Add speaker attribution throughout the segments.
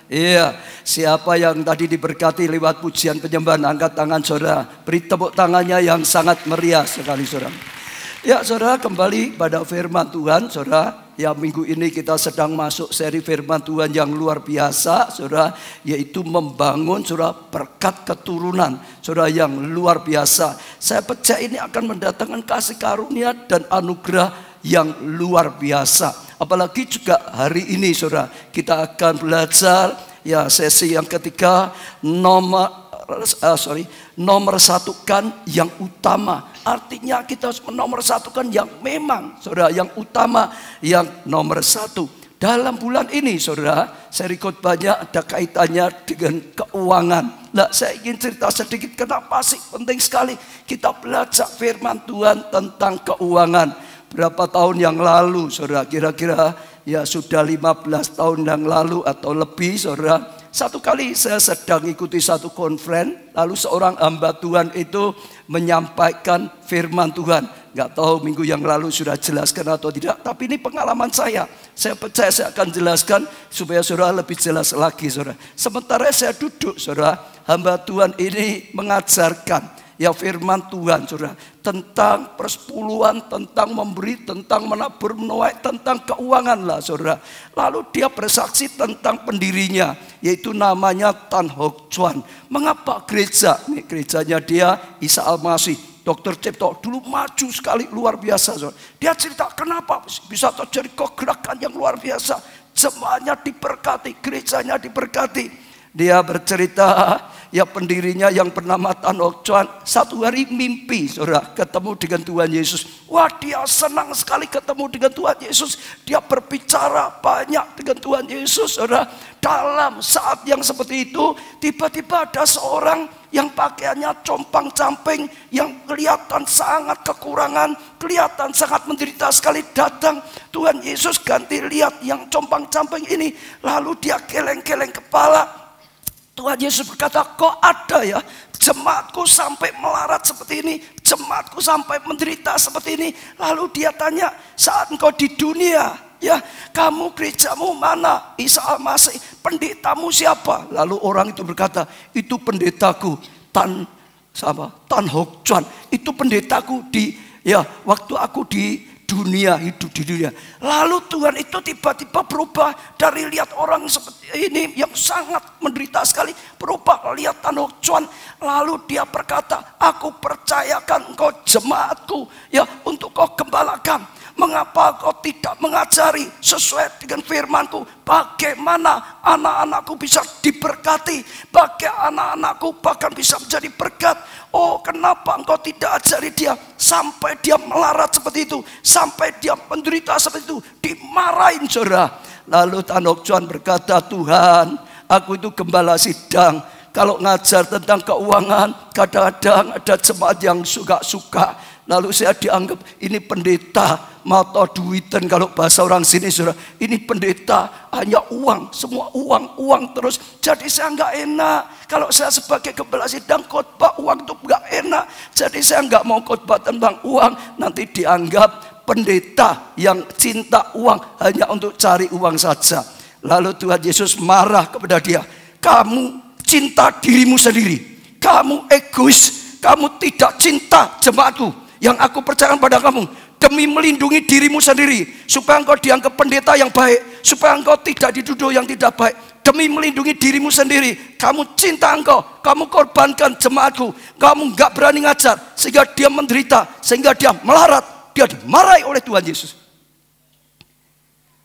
Speaker 1: Iya, siapa yang tadi diberkati lewat pujian penyembahan, angkat tangan saudara. Beri tepuk tangannya yang sangat meriah sekali saudara. Ya saudara, kembali pada firman Tuhan saudara. Ya, minggu ini kita sedang masuk seri firman Tuhan yang luar biasa saudara, yaitu membangun saudara berkat keturunan saudara yang luar biasa. Saya percaya ini akan mendatangkan kasih karunia dan anugerah yang luar biasa. Apalagi juga hari ini saudara, kita akan belajar ya sesi yang ketiga, nomor satukan yang utama. Artinya kita harus nomor satukan yang memang saudara, yang utama, yang nomor satu. Dalam bulan ini saudara, seri khotbahnya ada kaitannya dengan keuangan. Nah, saya ingin cerita sedikit kenapa sih penting sekali kita belajar firman Tuhan tentang keuangan. Berapa tahun yang lalu saudara, kira-kira ya sudah 15 tahun yang lalu atau lebih saudara, satu kali saya sedang ikuti satu konferensi, lalu seorang hamba Tuhan itu menyampaikan firman Tuhan. Gak tahu minggu yang lalu sudah jelaskan atau tidak, tapi ini pengalaman saya. Saya percaya saya akan jelaskan supaya saudara lebih jelas lagi saudara. Sementara saya duduk saudara, hamba Tuhan ini mengajarkan ya firman Tuhan saudara, tentang persepuluhan, tentang memberi, tentang menabur menuai, tentang keuangan lah saudara. Lalu dia bersaksi tentang pendirinya, yaitu namanya Tan Hock Chuan. Mengapa gereja? Nih, gerejanya dia Isa Al-Masih, Dr. Cipto, dulu maju sekali, luar biasa saudara. Dia cerita kenapa bisa terjadi kegerakan yang luar biasa. Jemaahnya diberkati, gerejanya diberkati. Dia bercerita ya pendirinya yang bernama Tan Hock Chuan satu hari mimpi saudara ketemu dengan Tuhan Yesus. Wah, dia senang sekali ketemu dengan Tuhan Yesus. Dia berbicara banyak dengan Tuhan Yesus saudara. Dalam saat yang seperti itu tiba-tiba ada seorang yang pakaiannya compang-camping, yang kelihatan sangat kekurangan, kelihatan sangat menderita sekali datang. Tuhan Yesus ganti lihat yang compang-camping ini, lalu dia geleng-geleng kepala. Tuhan Yesus berkata, kok ada ya jemaatku sampai melarat seperti ini, jemaatku sampai menderita seperti ini. Lalu dia tanya, saat engkau di dunia ya, kamu gerejamu mana? Isa Al-Masih, pendetamu siapa? Lalu orang itu berkata, itu pendetaku Tan Hock Chuan. Itu pendetaku di ya waktu aku di dunia, hidup di dunia. Lalu Tuhan itu tiba-tiba berubah dari lihat orang seperti ini yang sangat menderita sekali, berubah lihat Tan Hock Chuan. Lalu dia berkata, aku percayakan engkau jemaatku ya untuk kau gembalakan. Mengapa kau tidak mengajari sesuai dengan firmanku? Bagaimana anak-anakku bisa diberkati? Bagaimana anak-anakku bahkan bisa menjadi berkat? Oh, kenapa engkau tidak ajari dia? Sampai dia melarat seperti itu, sampai dia menderita seperti itu, dimarahin saudara. Lalu Tan Hock Chuan berkata, Tuhan, aku itu gembala sidang. Kalau ngajar tentang keuangan, kadang-kadang ada jemaat yang suka-suka. Lalu saya dianggap ini pendeta mata duitan, kalau bahasa orang sini saudara. Ini pendeta hanya uang, semua uang terus. Jadi saya nggak enak. Kalau saya sebagai gembala sidang khotbah uang itu nggak enak. Jadi saya nggak mau khotbah tentang uang. Nanti dianggap pendeta yang cinta uang, hanya untuk cari uang saja. Lalu Tuhan Yesus marah kepada dia. Kamu cinta dirimu sendiri. Kamu egois. Kamu tidak cinta jemaatku yang aku percayakan pada kamu, demi melindungi dirimu sendiri, supaya engkau dianggap pendeta yang baik, supaya engkau tidak dituduh yang tidak baik. Demi melindungi dirimu sendiri, kamu cinta engkau, kamu korbankan jemaatku. Kamu gak berani ngajar, sehingga dia menderita, sehingga dia melarat, dia dimarahi oleh Tuhan Yesus.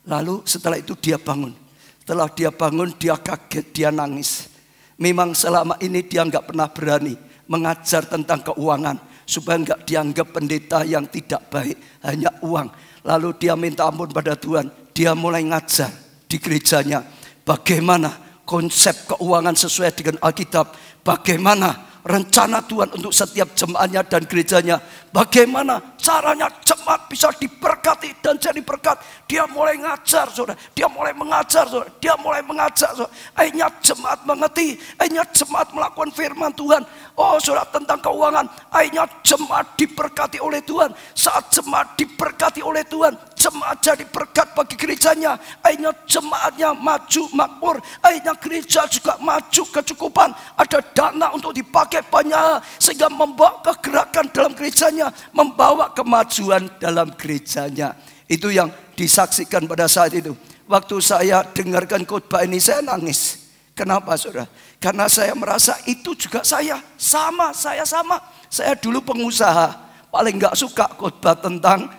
Speaker 1: Lalu setelah itu dia bangun. Setelah dia bangun, dia kaget, dia nangis. Memang selama ini dia gak pernah berani mengajar tentang keuangan, supaya enggak dianggap pendeta yang tidak baik, hanya uang. Lalu dia minta ampun pada Tuhan. Dia mulai ngajar di gerejanya bagaimana konsep keuangan sesuai dengan Alkitab, bagaimana rencana Tuhan untuk setiap jemaatnya dan gerejanya. Bagaimana caranya jemaat bisa diberkati dan jadi berkat. Dia mulai ngajar, saudara. Dia mulai mengajar, saudara. Dia mulai mengajar, saudara. Akhirnya jemaat mengerti. Akhirnya jemaat melakukan firman Tuhan. Oh, saudara, tentang keuangan. Akhirnya jemaat diberkati oleh Tuhan. Saat jemaat diberkati oleh Tuhan, jemaat jadi berkat bagi gerejanya. Akhirnya jemaatnya maju makmur. Akhirnya gereja juga maju kecukupan. Ada dana untuk dipakai banyak, sehingga membawa kegerakan dalam gerejanya, membawa kemajuan dalam gerejanya. Itu yang disaksikan pada saat itu. Waktu saya dengarkan khotbah ini, saya nangis. Kenapa, saudara? Karena saya merasa itu juga saya sama. Saya dulu pengusaha, paling nggak suka khotbah tentang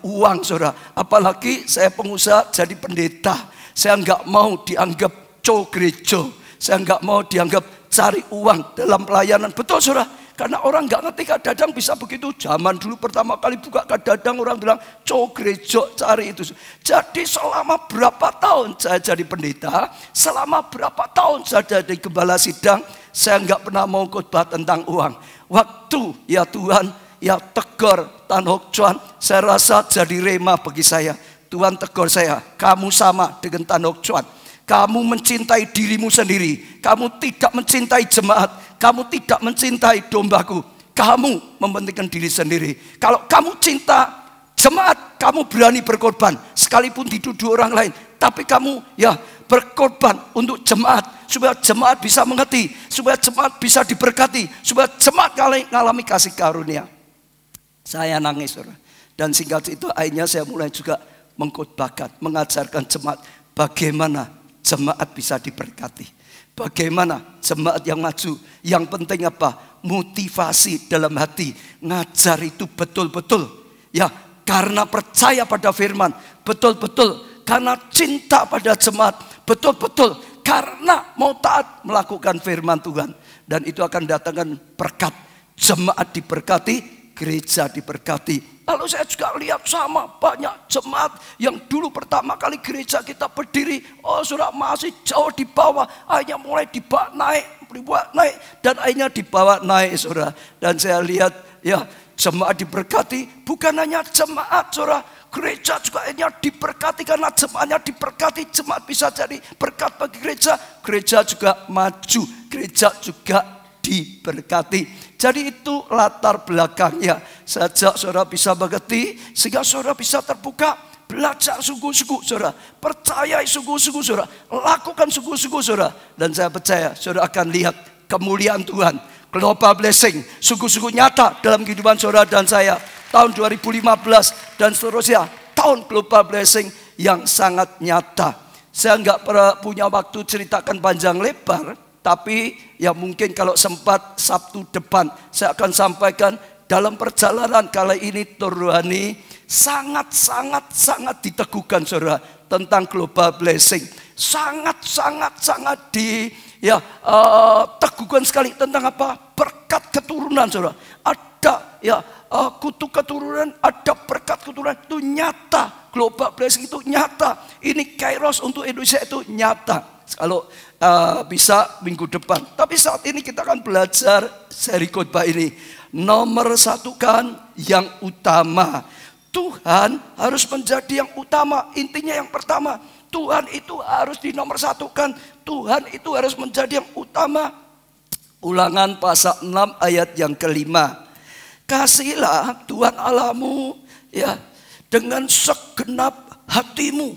Speaker 1: uang, saudara. Apalagi saya pengusaha jadi pendeta. Saya nggak mau dianggap gereja. Saya nggak mau dianggap cari uang dalam pelayanan. Betul, saudara. Karena orang nggak ngerti kadang bisa begitu. Zaman dulu pertama kali buka kadang orang bilang gereja cari itu. Jadi selama berapa tahun saya jadi pendeta, selama berapa tahun saya jadi gembala sidang, saya nggak pernah mau khotbah tentang uang. Waktu Tuhan tegur Tan Hock Chuan, saya rasa jadi rema bagi saya. Tuhan tegur saya, kamu sama dengan Tan Hock Chuan. Kamu mencintai dirimu sendiri. Kamu tidak mencintai jemaat. Kamu tidak mencintai dombaku. Kamu mementingkan diri sendiri. Kalau kamu cinta jemaat, kamu berani berkorban. Sekalipun dituduh orang lain. Tapi kamu berkorban untuk jemaat. Supaya jemaat bisa mengerti. Supaya jemaat bisa diberkati. Supaya jemaat mengalami kasih karunia. Saya nangis, saudara. Dan singkat itu akhirnya saya mulai juga mengkhotbahkan, mengajarkan jemaat bagaimana jemaat bisa diberkati. Bagaimana jemaat yang maju. Yang penting apa? Motivasi dalam hati. Ngajar itu betul-betul. Karena percaya pada firman. Betul-betul. Karena cinta pada jemaat. Betul-betul. Karena mau taat melakukan firman Tuhan. Dan itu akan datangkan berkat. Jemaat diberkati, gereja diberkati. Lalu saya juga lihat sama banyak jemaat yang dulu pertama kali gereja kita berdiri, saudara, masih jauh di bawah, akhirnya mulai dibawa naik, dan akhirnya dibawa naik, saudara. Dan saya lihat jemaat diberkati, bukan hanya jemaat, saudara, gereja juga akhirnya diberkati karena jemaatnya diberkati, jemaat bisa jadi berkat bagi gereja, gereja juga maju, gereja juga diberkati. Jadi itu latar belakangnya. Sejak saudara bisa mengerti, sehingga saudara bisa terbuka, belajar sungguh-sungguh, saudara, percayai sungguh-sungguh, saudara, lakukan sungguh-sungguh, saudara. Dan saya percaya saudara akan lihat kemuliaan Tuhan, global blessing sungguh-sungguh nyata dalam kehidupan saudara dan saya. Tahun 2015 dan seterusnya, tahun global blessing yang sangat nyata. Saya nggak pernah punya waktu ceritakan panjang lebar. Tapi mungkin kalau sempat Sabtu depan saya akan sampaikan dalam perjalanan kali ini rohani sangat diteguhkan, saudara, tentang global blessing. Sangat diteguhkan sekali tentang apa? Berkat keturunan, saudara. Ada kutuk keturunan, ada berkat keturunan, itu nyata. Global blessing itu nyata. Ini kairos untuk Indonesia itu nyata. Kalau bisa minggu depan. Tapi saat ini kita akan belajar seri khotbah ini. Nomor satukan yang utama. Tuhan harus menjadi yang utama. Intinya yang pertama, Tuhan itu harus dinomorsatukan. Tuhan itu harus menjadi yang utama. Ulangan pasal 6 ayat yang kelima. Kasihilah Tuhan Allahmu dengan segenap hatimu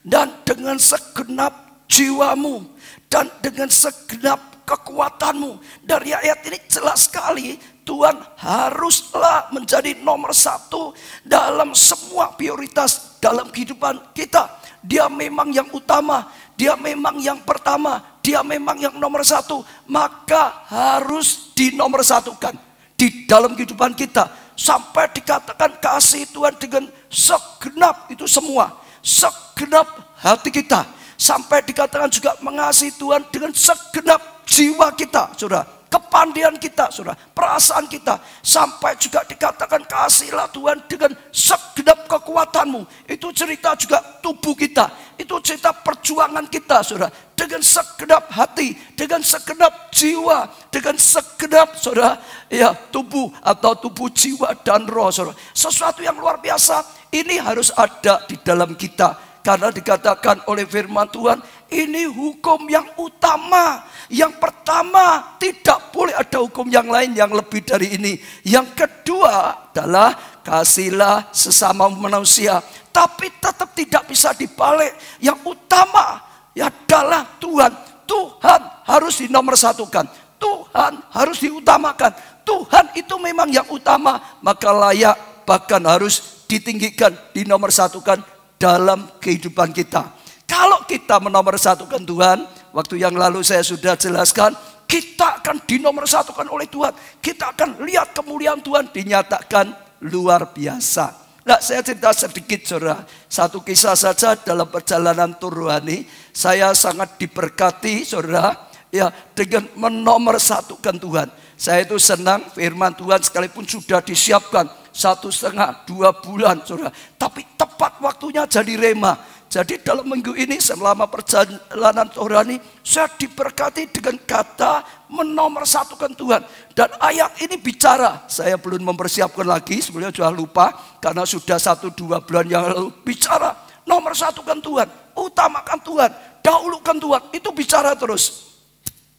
Speaker 1: dan dengan segenap jiwamu dan dengan segenap kekuatanmu. Dari ayat ini jelas sekali Tuhan haruslah menjadi nomor satu dalam semua prioritas dalam kehidupan kita. Dia memang yang utama, dia memang yang pertama, dia memang yang nomor satu. Maka harus dinomorsatukan di dalam kehidupan kita. Sampai dikatakan kasih Tuhan dengan segenap, itu semua, segenap hati kita. Sampai dikatakan juga mengasihi Tuhan dengan segenap jiwa kita, saudara, kepandaian kita, saudara, perasaan kita, sampai juga dikatakan kasihlah Tuhan dengan segenap kekuatanmu. Itu cerita juga tubuh kita, itu cerita perjuangan kita, saudara, dengan segenap hati, dengan segenap jiwa, dengan segenap, saudara, ya, tubuh atau tubuh, jiwa dan roh, saudara. Sesuatu yang luar biasa ini harus ada di dalam kita. Karena dikatakan oleh firman Tuhan, ini hukum yang utama. Yang pertama, tidak boleh ada hukum yang lain yang lebih dari ini. Yang kedua adalah kasihlah sesama manusia. Tapi tetap tidak bisa dibalik. Yang utama adalah Tuhan. Tuhan harus dinomorsatukan. Tuhan harus diutamakan. Tuhan itu memang yang utama. Maka layak, bahkan harus ditinggikan, dinomorsatukan dalam kehidupan kita. Kalau kita menomorsatukan Tuhan, waktu yang lalu saya sudah jelaskan, kita akan dinomorsatukan oleh Tuhan. Kita akan lihat kemuliaan Tuhan dinyatakan luar biasa. Nah, saya cerita sedikit, saudara. Satu kisah saja dalam perjalanan tur rohani. Saya sangat diberkati, saudara, ya, dengan menomorsatukan Tuhan. Saya itu senang firman Tuhan sekalipun sudah disiapkan 1,5, 2 bulan, saudara. Tapi tepat waktunya jadi rema. Jadi dalam minggu ini selama perjalanan rohani, saya diberkati dengan kata menomorsatukan Tuhan. Dan ayat ini bicara, saya belum mempersiapkan lagi, sebenarnya sudah lupa. Karena sudah 1-2 bulan yang lalu bicara, nomorsatukan Tuhan, utamakan Tuhan, dahulukan Tuhan. Itu bicara terus.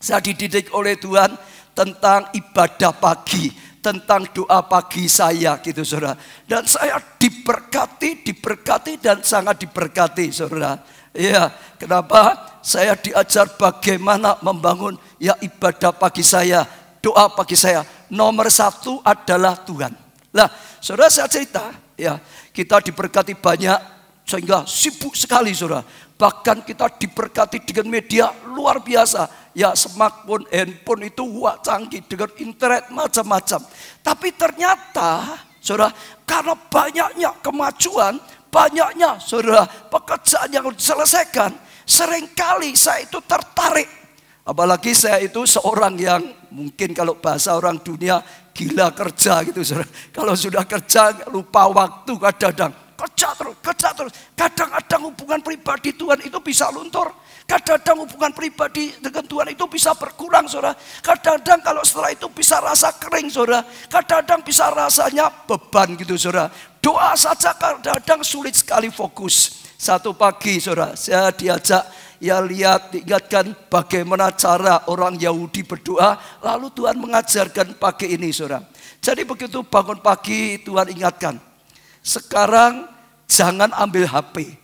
Speaker 1: Saya dididik oleh Tuhan tentang ibadah pagi, tentang doa pagi saya, gitu, saudara. Dan saya diberkati dan sangat diberkati, saudara. Ya, kenapa? Saya diajar bagaimana membangun ya ibadah pagi saya, doa pagi saya. Nomor 1 adalah Tuhan. Lah, saudara, saya cerita, ya, kita diberkati banyak sehingga sibuk sekali, saudara. Bahkan kita diberkati dengan media luar biasa. Ya, smartphone, handphone itu wah canggih, dengan internet macam-macam. Tapi ternyata, saudara, karena banyaknya kemajuan, banyaknya, saudara, pekerjaan yang diselesaikan, seringkali saya itu tertarik. Apalagi saya itu seorang yang mungkin kalau bahasa orang dunia gila kerja, gitu, saudara. Kalau sudah kerja lupa waktu kadang-kadang. Kerja terus. Kadang-kadang hubungan pribadi Tuhan itu bisa luntur. Kadang-kadang hubungan pribadi dengan Tuhan itu bisa berkurang, saudara. Kadang-kadang kalau setelah itu bisa rasa kering, saudara. Kadang-kadang bisa rasanya beban, gitu, saudara. Doa saja kadang-kadang sulit sekali fokus. Satu pagi, saudara, saya diajak, ya, diingatkan bagaimana cara orang Yahudi berdoa. Lalu Tuhan mengajarkan pagi ini, saudara. Jadi begitu bangun pagi, Tuhan ingatkan, sekarang jangan ambil HP.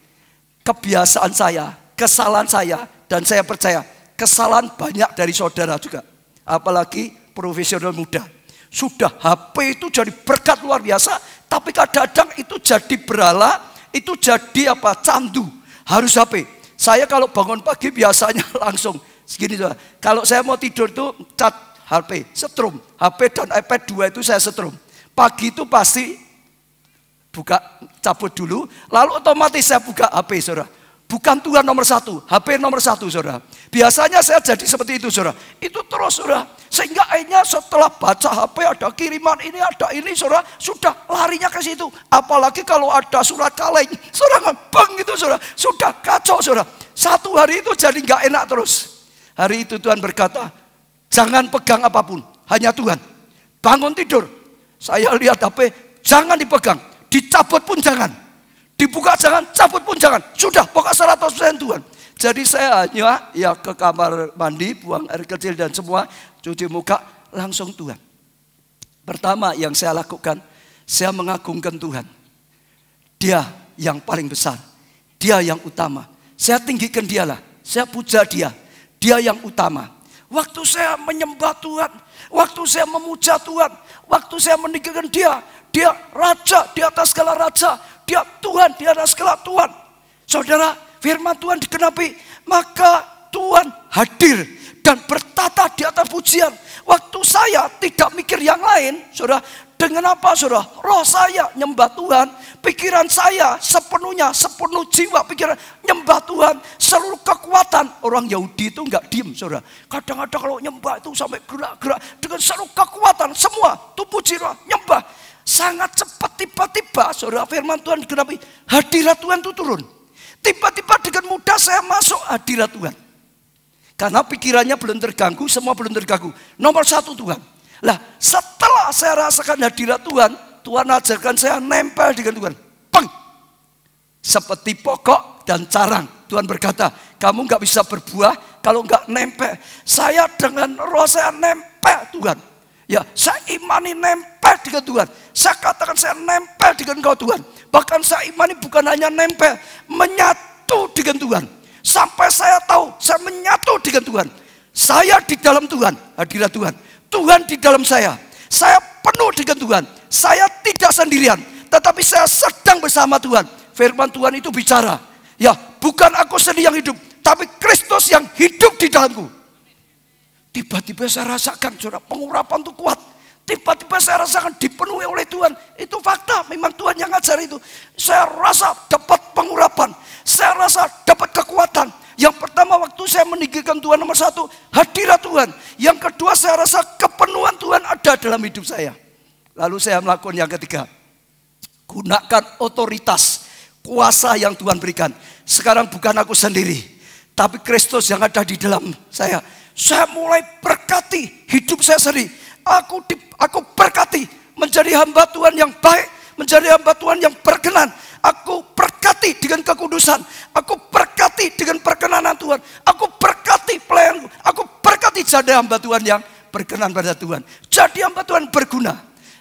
Speaker 1: Kebiasaan saya, kesalahan saya, dan saya percaya kesalahan banyak dari saudara juga. Apalagi profesional muda. Sudah HP itu jadi berkat luar biasa, tapi kadang-kadang itu jadi berhala, itu jadi apa? Candu. Harus HP. Saya kalau bangun pagi biasanya langsung segini, saudara. Kalau saya mau tidur itu cat HP, setrum. HP dan iPad 2 itu saya setrum. Pagi itu pasti buka, cabut dulu, lalu otomatis saya buka HP, saudara. Bukan Tuhan nomor 1, HP nomor 1, saudara. Biasanya saya jadi seperti itu, saudara. Itu terus, saudara. Sehingga akhirnya setelah baca HP ada kiriman ini, ada ini, saudara, sudah larinya ke situ. Apalagi kalau ada surat kaleng, saudara, bang gitu, saudara. Sudah kacau, saudara. Satu hari itu jadi nggak enak terus. Hari itu Tuhan berkata, jangan pegang apapun, hanya Tuhan. Bangun tidur, saya lihat HP, jangan dipegang. Dicabut pun jangan, dibuka jangan, cabut pun jangan. Sudah, pokok 100% Tuhan. Jadi saya hanya ya ke kamar mandi, buang air kecil dan semua, cuci muka, langsung Tuhan. Pertama yang saya lakukan, saya mengagungkan Tuhan. Dia yang paling besar, Dia yang utama. Saya tinggikan Dialah, saya puja Dia, Dia yang utama. Waktu saya menyembah Tuhan, waktu saya memuja Tuhan, waktu saya meninggikan Dia, Dia raja di atas segala raja, Dia Tuhan di atas segala Tuhan. Saudara, firman Tuhan digenapi, maka Tuhan hadir dan bertata di atas pujian. Waktu saya tidak mikir yang lain, saudara, Dengan apa saudara? Roh saya nyembah Tuhan. Pikiran saya sepenuhnya, sepenuh jiwa pikiran nyembah Tuhan. Seluruh kekuatan. Orang Yahudi itu enggak diem saudara. Kadang-kadang kalau nyembah itu sampai gerak-gerak. Dengan seluruh kekuatan semua. Tubuh jiwa nyembah. Sangat cepat tiba-tiba saudara firman Tuhan digenapi. Hadirat Tuhan itu turun. Tiba-tiba dengan mudah saya masuk hadirat Tuhan. Karena pikirannya belum terganggu, semua belum terganggu. Nomor satu Tuhan. Lah setelah saya rasakan hadirat Tuhan, Tuhan ajarkan saya nempel dengan Tuhan. Peng! Seperti pokok dan carang. Tuhan berkata, kamu gak bisa berbuah kalau gak nempel. Saya dengan roh saya nempel Tuhan. Ya, saya imani nempel dengan Tuhan. Saya katakan saya nempel dengan Engkau Tuhan. Bahkan saya imani bukan hanya nempel, menyatu dengan Tuhan. Sampai saya tahu, saya menyatu dengan Tuhan. Saya di dalam Tuhan, hadirat Tuhan. Tuhan di dalam saya. Saya penuh dengan Tuhan. Saya tidak sendirian, tetapi saya sedang bersama Tuhan. Firman Tuhan itu bicara. Ya, bukan aku sendiri yang hidup, tapi Kristus yang hidup di dalamku. Tiba-tiba saya rasakan, saudara, pengurapan itu kuat. Tiba-tiba saya rasakan dipenuhi oleh Tuhan. Itu fakta, memang Tuhan yang ngajar itu. Saya rasa dapat pengurapan. Saya rasa dapat kekuatan. Yang pertama waktu saya meninggikan Tuhan nomor satu, hadirat Tuhan. Yang kedua saya rasa kepenuhan Tuhan ada dalam hidup saya. Lalu saya melakukan yang ketiga. Gunakan otoritas, kuasa yang Tuhan berikan. Sekarang bukan aku sendiri, tapi Kristus yang ada di dalam saya. Saya mulai berkati hidup saya sendiri. Aku berkati menjadi hamba Tuhan yang baik, menjadi hamba Tuhan yang berkenan. Aku berkati dengan kekudusan. Aku berkati dengan perkenanan Tuhan. Aku berkati pelayanku. Aku berkati jadi hamba Tuhan yang berkenan pada Tuhan. Jadi hamba Tuhan berguna.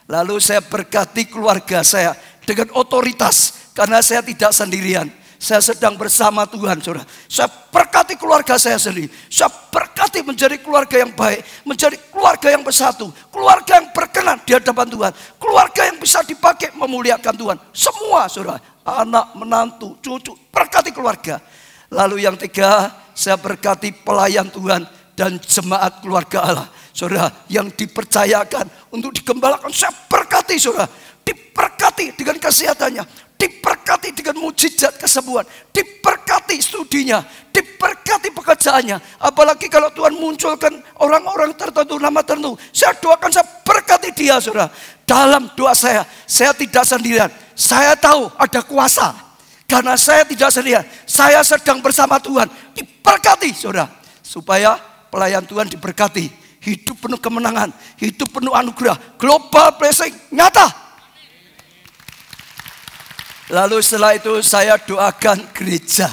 Speaker 1: Lalu saya berkati keluarga saya dengan otoritas. Karena saya tidak sendirian. Saya sedang bersama Tuhan, saudara. Saya berkati keluarga saya sendiri. Saya berkati menjadi keluarga yang baik. Menjadi keluarga yang bersatu. Keluarga yang berkenan di hadapan Tuhan. Keluarga yang bisa dipakai memuliakan Tuhan. Semua, saudara. Anak, menantu, cucu. Berkati keluarga. Lalu yang tiga, saya berkati pelayan Tuhan dan jemaat keluarga Allah. Saudara, yang dipercayakan untuk digembalakan. Saya berkati, saudara. Diberkati dengan kesehatannya. Diberkati dengan mujizat kesembuhan. Diberkati studinya. Diberkati pekerjaannya. Apalagi kalau Tuhan munculkan orang-orang tertentu, nama tertentu. Saya doakan, saya berkati dia, saudara. Dalam doa saya tidak sendirian. Saya tahu ada kuasa. Karena saya tidak sendirian. Saya sedang bersama Tuhan. Diberkati, saudara. Supaya pelayan Tuhan diberkati. Hidup penuh kemenangan. Hidup penuh anugerah. Global blessing nyata. Lalu setelah itu saya doakan gereja.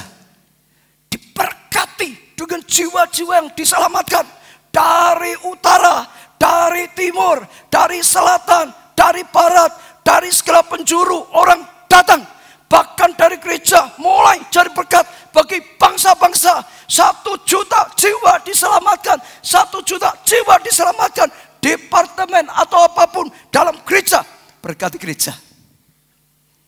Speaker 1: Diberkati dengan jiwa-jiwa yang diselamatkan. Dari utara, dari timur, dari selatan, dari barat, dari segala penjuru orang datang. Bahkan dari gereja mulai jadi berkat bagi bangsa-bangsa. 1 juta jiwa diselamatkan. 1 juta jiwa diselamatkan. Departemen atau apapun dalam gereja. Berkati gereja.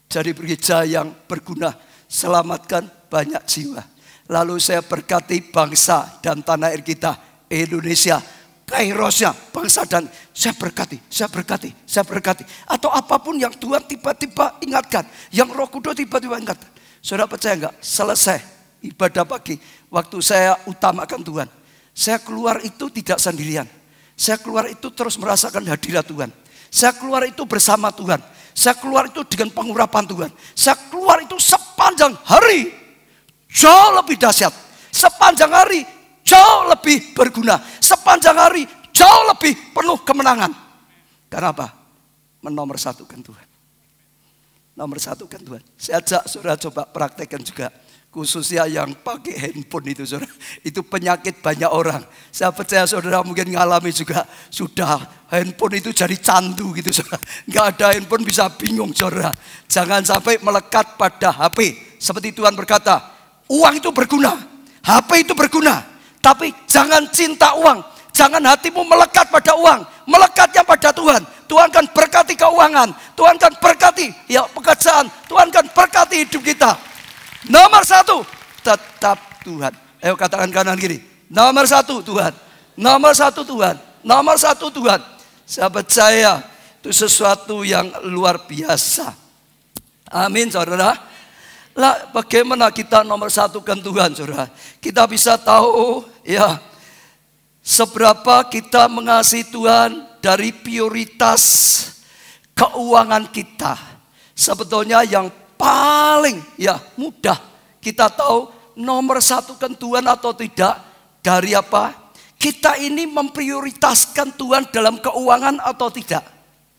Speaker 1: Jadi gereja yang berguna, selamatkan banyak jiwa. Lalu saya berkati bangsa dan tanah air kita, Indonesia, kairosnya, bangsa dan saya berkati. Atau apapun yang Tuhan tiba-tiba ingatkan, yang Roh Kudus tiba-tiba ingatkan. Saudara percaya enggak? Selesai ibadah pagi, waktu saya utamakan Tuhan, saya keluar itu tidak sendirian. Saya keluar itu terus merasakan hadirat Tuhan. Saya keluar itu bersama Tuhan. Saya keluar itu dengan pengurapan Tuhan. Saya keluar itu sepanjang hari jauh lebih dahsyat. Sepanjang hari jauh lebih berguna. Sepanjang hari jauh lebih penuh kemenangan. Karena apa? Menomorsatukan Tuhan. Nomorsatukan Tuhan. Saya ajak saudara coba praktekkan juga. Khususnya yang pakai handphone itu, saudara. Itu penyakit banyak orang. Saya percaya saudara mungkin ngalami juga. Sudah handphone itu jadi candu gitu, saudara. Nggak ada handphone bisa bingung, saudara. Jangan sampai melekat pada HP. Seperti Tuhan berkata, uang itu berguna. HP itu berguna. Tapi jangan cinta uang. Jangan hatimu melekat pada uang. Melekatnya pada Tuhan. Tuhan kan berkati keuangan. Tuhan kan berkati ya pekerjaan. Tuhan kan berkati hidup kita. Nomor satu, tetap Tuhan. Ayo katakan kanan kiri. Nomor satu Tuhan. Nomor satu Tuhan. Nomor satu Tuhan. Saya percaya Itu sesuatu yang luar biasa. Amin, saudara. Lah, bagaimana kita nomor satukan Tuhan, saudara? Kita bisa tahu ya seberapa kita mengasihi Tuhan dari prioritas keuangan kita. Sebetulnya yang paling ya mudah kita tahu nomor satukan Tuhan atau tidak dari apa? Kita ini memprioritaskan Tuhan dalam keuangan atau tidak.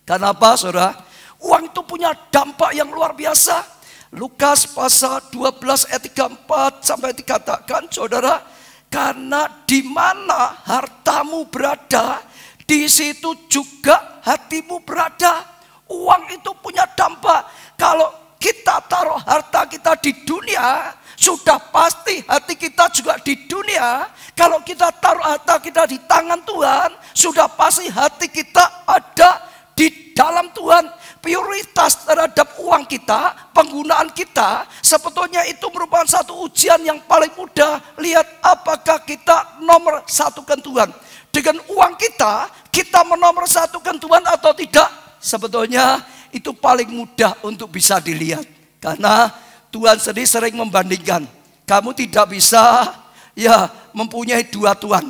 Speaker 1: Karena apa, saudara? Uang itu punya dampak yang luar biasa. Lukas pasal 12 ayat 34 sampai dikatakan, saudara, karena di mana hartamu berada, di situ juga hatimu berada. Uang itu punya dampak. Kalau kita taruh harta kita di dunia, sudah pasti hati kita juga di dunia. Kalau kita taruh harta kita di tangan Tuhan, sudah pasti hati kita ada di dalam Tuhan. Prioritas terhadap uang kita, penggunaan kita, sebetulnya itu merupakan satu ujian yang paling mudah. Lihat apakah kita nomor satukan Tuhan. Dengan uang kita menomor satukan Tuhan atau tidak. Sebetulnya itu paling mudah untuk bisa dilihat. Karena Tuhan sendiri sering membandingkan. Kamu tidak bisa ya mempunyai dua Tuhan.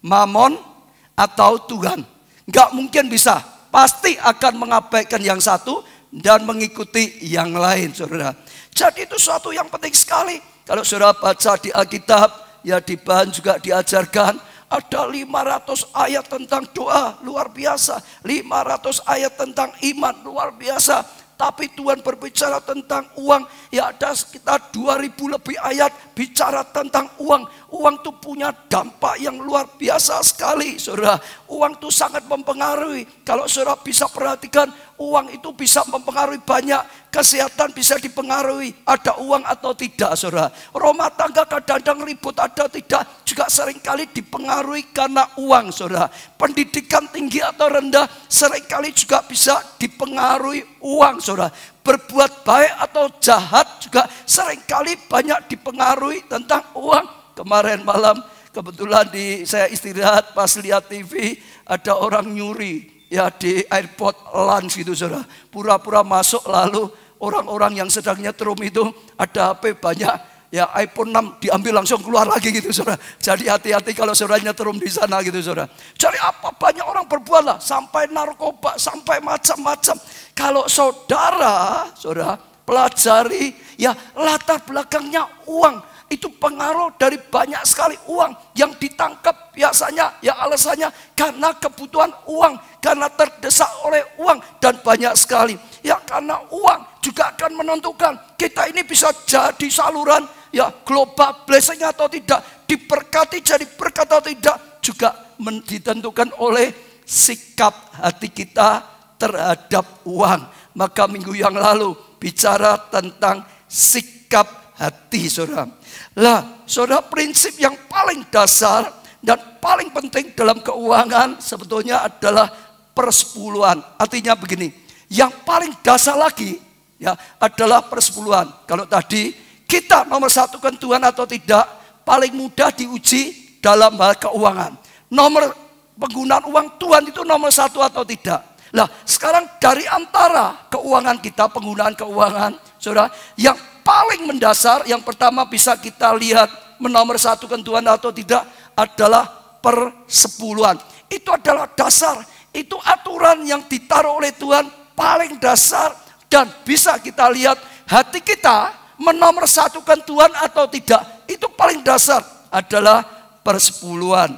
Speaker 1: Mamon atau Tuhan. Enggak mungkin bisa. Pasti akan mengabaikan yang satu dan mengikuti yang lain, saudara. Jadi itu suatu yang penting sekali. Kalau saudara baca di Alkitab, ya di Bahan juga diajarkan, ada 500 ayat tentang doa, luar biasa. 500 ayat tentang iman, luar biasa. Tapi Tuhan berbicara tentang uang, ya ada sekitar 2000 lebih ayat bicara tentang uang. Uang itu punya dampak yang luar biasa sekali, saudara. Uang itu sangat mempengaruhi. Kalau saudara bisa perhatikan, uang itu bisa mempengaruhi banyak. Kesehatan bisa dipengaruhi, ada uang atau tidak, saudara. Rumah tangga kadang-kadang ribut ada tidak, juga seringkali dipengaruhi karena uang, saudara. Pendidikan tinggi atau rendah seringkali juga bisa dipengaruhi uang, saudara. Berbuat baik atau jahat juga seringkali banyak dipengaruhi tentang uang. Kemarin malam kebetulan saya istirahat pas lihat TV, ada orang nyuri ya di airport lunch gitu, saudara. Pura-pura masuk, lalu orang-orang yang sedang nyetrum itu ada HP banyak, ya iPhone 6 diambil langsung keluar lagi gitu, saudara. Jadi hati-hati kalau saudara nyetrum di sana gitu, saudara. Cari apa, banyak orang berbuat lah, sampai narkoba, sampai macam-macam. Kalau saudara pelajari ya latar belakangnya uang. Itu pengaruh dari banyak sekali uang yang ditangkap biasanya ya alasannya karena kebutuhan uang, karena terdesak oleh uang dan banyak sekali. Ya karena uang juga akan menentukan kita ini bisa jadi saluran ya global blessing atau tidak, diberkati jadi berkat atau tidak, juga ditentukan oleh sikap hati kita terhadap uang. Maka minggu yang lalu bicara tentang sikap hati, saudara. Lah, saudara, prinsip yang paling dasar dan paling penting dalam keuangan sebetulnya adalah persepuluhan. Artinya begini, yang paling dasar lagi ya adalah persepuluhan. Kalau tadi kita nomor satukan Tuhan atau tidak, paling mudah diuji dalam hal keuangan. Nomor penggunaan uang Tuhan itu nomor satu atau tidak. Lah, sekarang dari antara keuangan kita, penggunaan keuangan, saudara, yang paling mendasar, yang pertama bisa kita lihat menomorsatukan Tuhan atau tidak adalah persepuluhan. Itu adalah dasar, itu aturan yang ditaruh oleh Tuhan paling dasar dan bisa kita lihat hati kita menomorsatukan Tuhan atau tidak. Itu paling dasar adalah persepuluhan.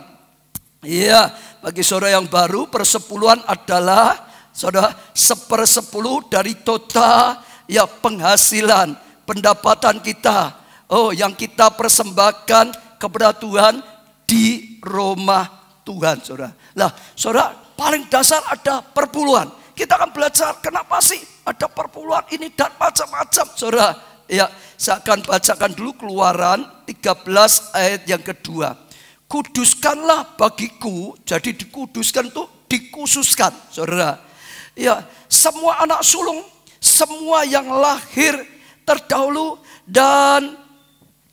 Speaker 1: Iya, bagi saudara yang baru, persepuluhan adalah saudara 1/10 dari total ya penghasilan, pendapatan kita, yang kita persembahkan kepada Tuhan di rumah Tuhan, saudara. Nah, saudara, paling dasar ada perpuluhan. Kita akan belajar kenapa sih ada perpuluhan ini dan macam-macam, saudara. Ya, saya akan bacakan dulu Keluaran 13 ayat yang kedua. Kuduskanlah bagiku, jadi dikuduskan itu dikhususkan, saudara. Ya, semua anak sulung, semua yang lahir terdahulu dan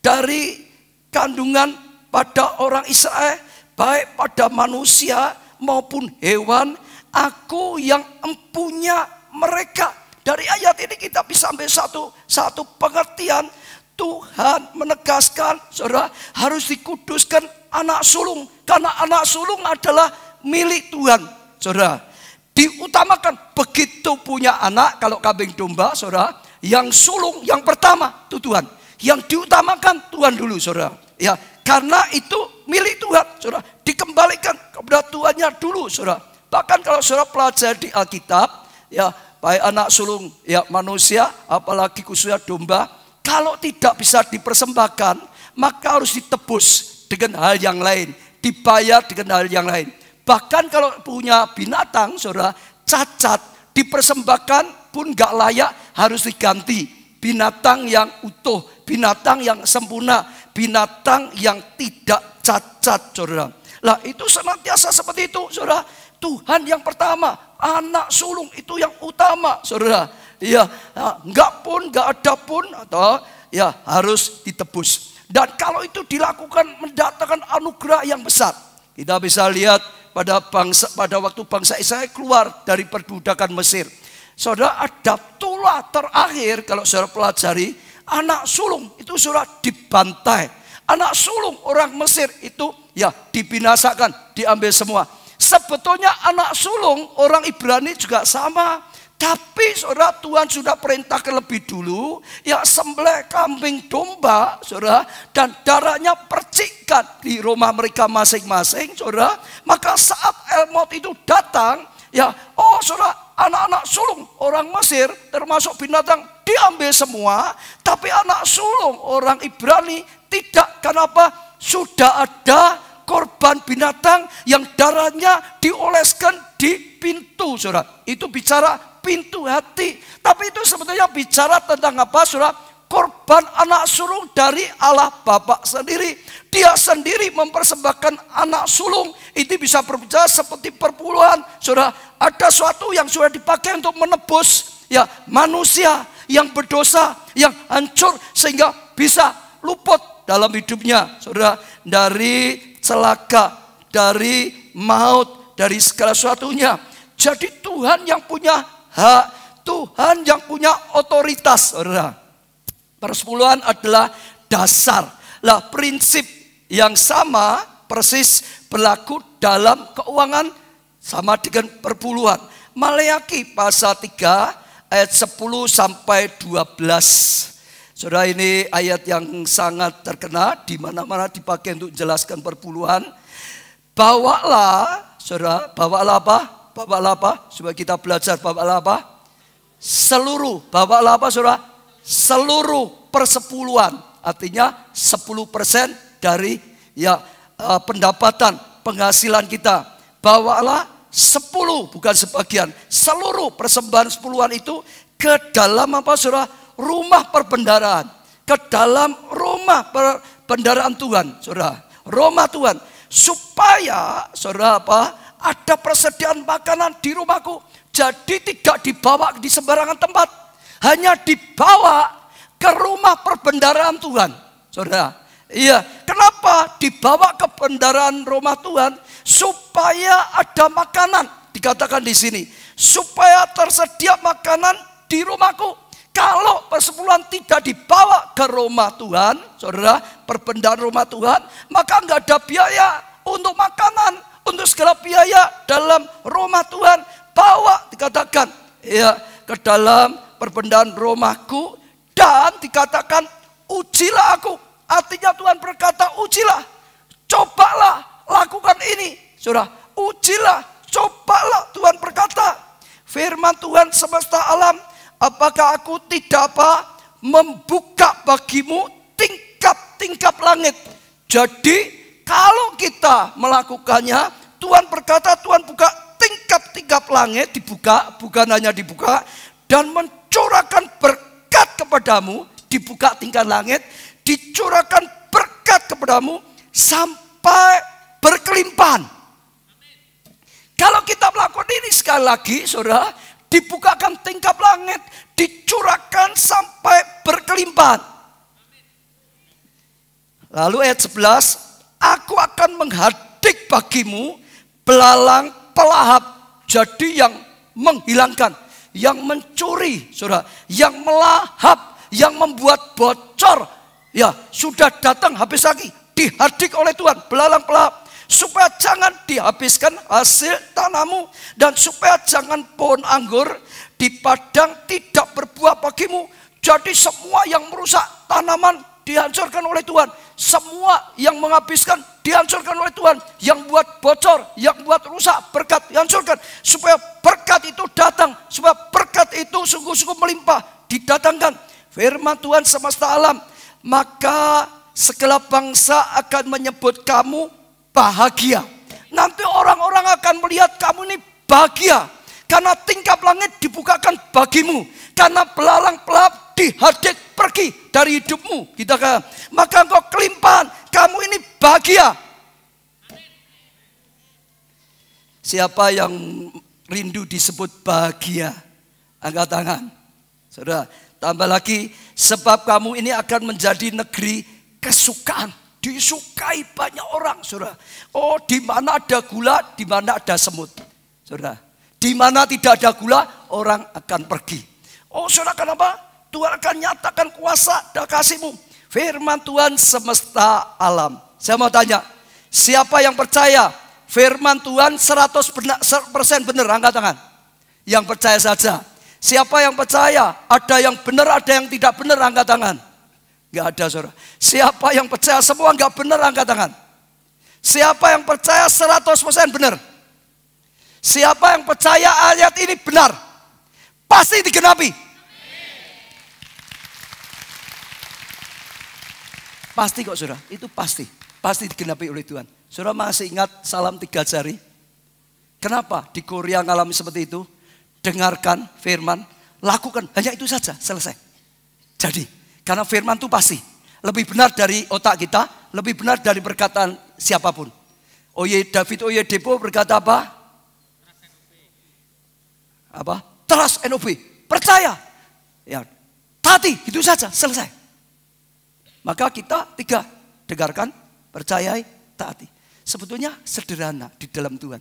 Speaker 1: dari kandungan pada orang Israel, baik pada manusia maupun hewan, Aku yang empunya mereka. Dari ayat ini kita bisa ambil satu pengertian. Tuhan menegaskan, saudara, harus dikuduskan anak sulung. Karena anak sulung adalah milik Tuhan, saudara. Diutamakan, begitu punya anak, kalau kambing domba, saudara, yang sulung, yang pertama, itu Tuhan. Yang diutamakan Tuhan dulu, saudara. Ya, karena itu milik Tuhan, saudara. Dikembalikan kepada Tuhannya dulu, saudara. Bahkan kalau saudara pelajari di Alkitab, ya, baik anak sulung, ya manusia, apalagi khususnya domba, kalau tidak bisa dipersembahkan, maka harus ditebus dengan hal yang lain, dibayar dengan hal yang lain. Bahkan kalau punya binatang, saudara, cacat, dipersembahkan pun gak layak, harus diganti. Binatang yang utuh, binatang yang sempurna, binatang yang tidak cacat, saudara. Lah itu senantiasa seperti itu, saudara. Tuhan yang pertama, anak sulung itu yang utama, saudara. Ya, enggak ada pun, atau ya harus ditebus. Dan kalau itu dilakukan mendatangkan anugerah yang besar. Kita bisa lihat pada waktu bangsa Israel keluar dari perbudakan Mesir. Saudara, ada tulah terakhir kalau saudara pelajari, anak sulung itu saudara dibantai. Anak sulung orang Mesir itu ya dibinasakan, diambil semua. Sebetulnya anak sulung orang Ibrani juga sama. Tapi saudara, Tuhan sudah perintahkan lebih dulu, ya sembelih kambing domba, saudara, dan darahnya percikkan di rumah mereka masing-masing, saudara. Maka saat El-Maut itu datang, ya, oh saudara, anak-anak sulung orang Mesir termasuk binatang diambil semua, tapi anak sulung orang Ibrani tidak. Kenapa? Sudah ada korban binatang yang darahnya dioleskan di pintu, saudara. Itu bicara pintu hati. Tapi itu sebetulnya bicara tentang apa, saudara? Korban anak sulung dari Allah Bapa sendiri. Dia sendiri mempersembahkan anak sulung. Itu bisa berbicara seperti perpuluhan, saudara. Ada sesuatu yang sudah dipakai untuk menebus ya manusia yang berdosa, yang hancur, sehingga bisa luput dalam hidupnya, saudara, dari celaka, dari maut, dari segala sesuatunya. Jadi Tuhan yang punya hak, Tuhan yang punya otoritas, saudara. Persepuluhan adalah dasar. Lah prinsip yang sama persis berlaku dalam keuangan sama dengan perpuluhan. Maleakhi pasal 3 ayat 10 sampai 12. Saudara, ini ayat yang sangat terkenal, di mana-mana dipakai untuk jelaskan perpuluhan. Bawalah, saudara, bawalah apa? Bawalah apa? Supaya kita belajar, bawalah apa? Seluruh, bawalah apa, saudara? Seluruh persepuluhan, artinya 10% dari ya pendapatan penghasilan kita. Bawalah 10, bukan sebagian, seluruh persembahan sepuluhan itu ke dalam apa, saudara? Rumah perbendaharaan, ke dalam rumah perbendaharaan Tuhan, saudara. Rumah Tuhan, supaya saudara apa? Ada persediaan makanan di rumahku. Jadi tidak dibawa di sembarangan tempat, hanya dibawa ke rumah perbendaharaan Tuhan, saudara. Iya, kenapa dibawa ke perbendaharaan rumah Tuhan? Supaya ada makanan, dikatakan di sini, supaya tersedia makanan di rumahku. Kalau persepuluhan tidak dibawa ke rumah Tuhan, saudara, perbendaharaan rumah Tuhan, maka nggak ada biaya untuk makanan, untuk segala biaya dalam rumah Tuhan. Bawa, dikatakan, ya, ke dalam perbendaharaan rumahku, dan dikatakan ujilah aku. Artinya Tuhan berkata ujilah, cobalah lakukan ini, saudara. Ujilah, cobalah, Tuhan berkata. Firman Tuhan semesta alam, apakah aku tidak apa membuka bagimu tingkap-tingkap langit. Jadi kalau kita melakukannya, Tuhan berkata, Tuhan buka tingkap-tingkap langit, dibuka, bukan hanya dibuka, dan mencurahkan berkat kepadamu, dibuka tingkat langit, dicurahkan berkat kepadamu sampai berkelimpahan. Kalau kita melakukan ini sekali lagi, saudara, dibukakan tingkap langit, dicurahkan sampai berkelimpahan. Lalu ayat 11, aku akan menghadik bagimu belalang pelahap jadi yang menghilangkan, yang mencuri, saudara, yang melahap, yang membuat bocor, ya sudah datang habis lagi, dihadik oleh Tuhan, belalang pelahap, supaya jangan dihabiskan hasil tanahmu, dan supaya jangan pohon anggur di padang tidak berbuah bagimu. Jadi semua yang merusak tanaman dihancurkan oleh Tuhan. Semua yang menghabiskan dihancurkan oleh Tuhan. Yang buat bocor, yang buat rusak, berkat dihancurkan. Supaya berkat itu datang, supaya berkat itu sungguh-sungguh melimpah, didatangkan. Firman Tuhan semesta alam, maka segala bangsa akan menyebut kamu bahagia. Nanti orang-orang akan melihat kamu ini bahagia, karena tingkap langit dibukakan bagimu, karena belalang pelahap dihadik pergi dari hidupmu. Kita kan, maka engkau kelimpahan, kamu ini bahagia. Siapa yang rindu disebut bahagia? Angkat tangan. Saudara, tambah lagi, sebab kamu ini akan menjadi negeri kesukaan. Disukai banyak orang, saudara. Oh, di mana ada gula, di mana ada semut. Saudara, di mana tidak ada gula, orang akan pergi. Oh, saudara, kenapa? Tuhan akan nyatakan kuasa dan kasih-Mu. Firman Tuhan semesta alam. Saya mau tanya, siapa yang percaya firman Tuhan 100% benar? Angkat tangan. Yang percaya saja. Siapa yang percaya ada yang benar, ada yang tidak benar? Angkat tangan. Gak ada, saudara. Siapa yang percaya semua gak benar? Angkat tangan. Siapa yang percaya 100% benar? Siapa yang percaya ayat ini benar? Pasti digenapi. Pasti kok, saudara, itu pasti digenapi oleh Tuhan. Saudara masih ingat salam 3 jari? Kenapa di Korea ngalami seperti itu? Dengarkan firman, lakukan, hanya itu saja, selesai. Jadi, karena firman itu pasti lebih benar dari otak kita, lebih benar dari perkataan siapapun. David Oyedepo berkata apa? Trust and obey, percaya. Ya, taati, itu saja, selesai. Maka kita 3, dengarkan, percayai, taati. Sebetulnya sederhana di dalam Tuhan.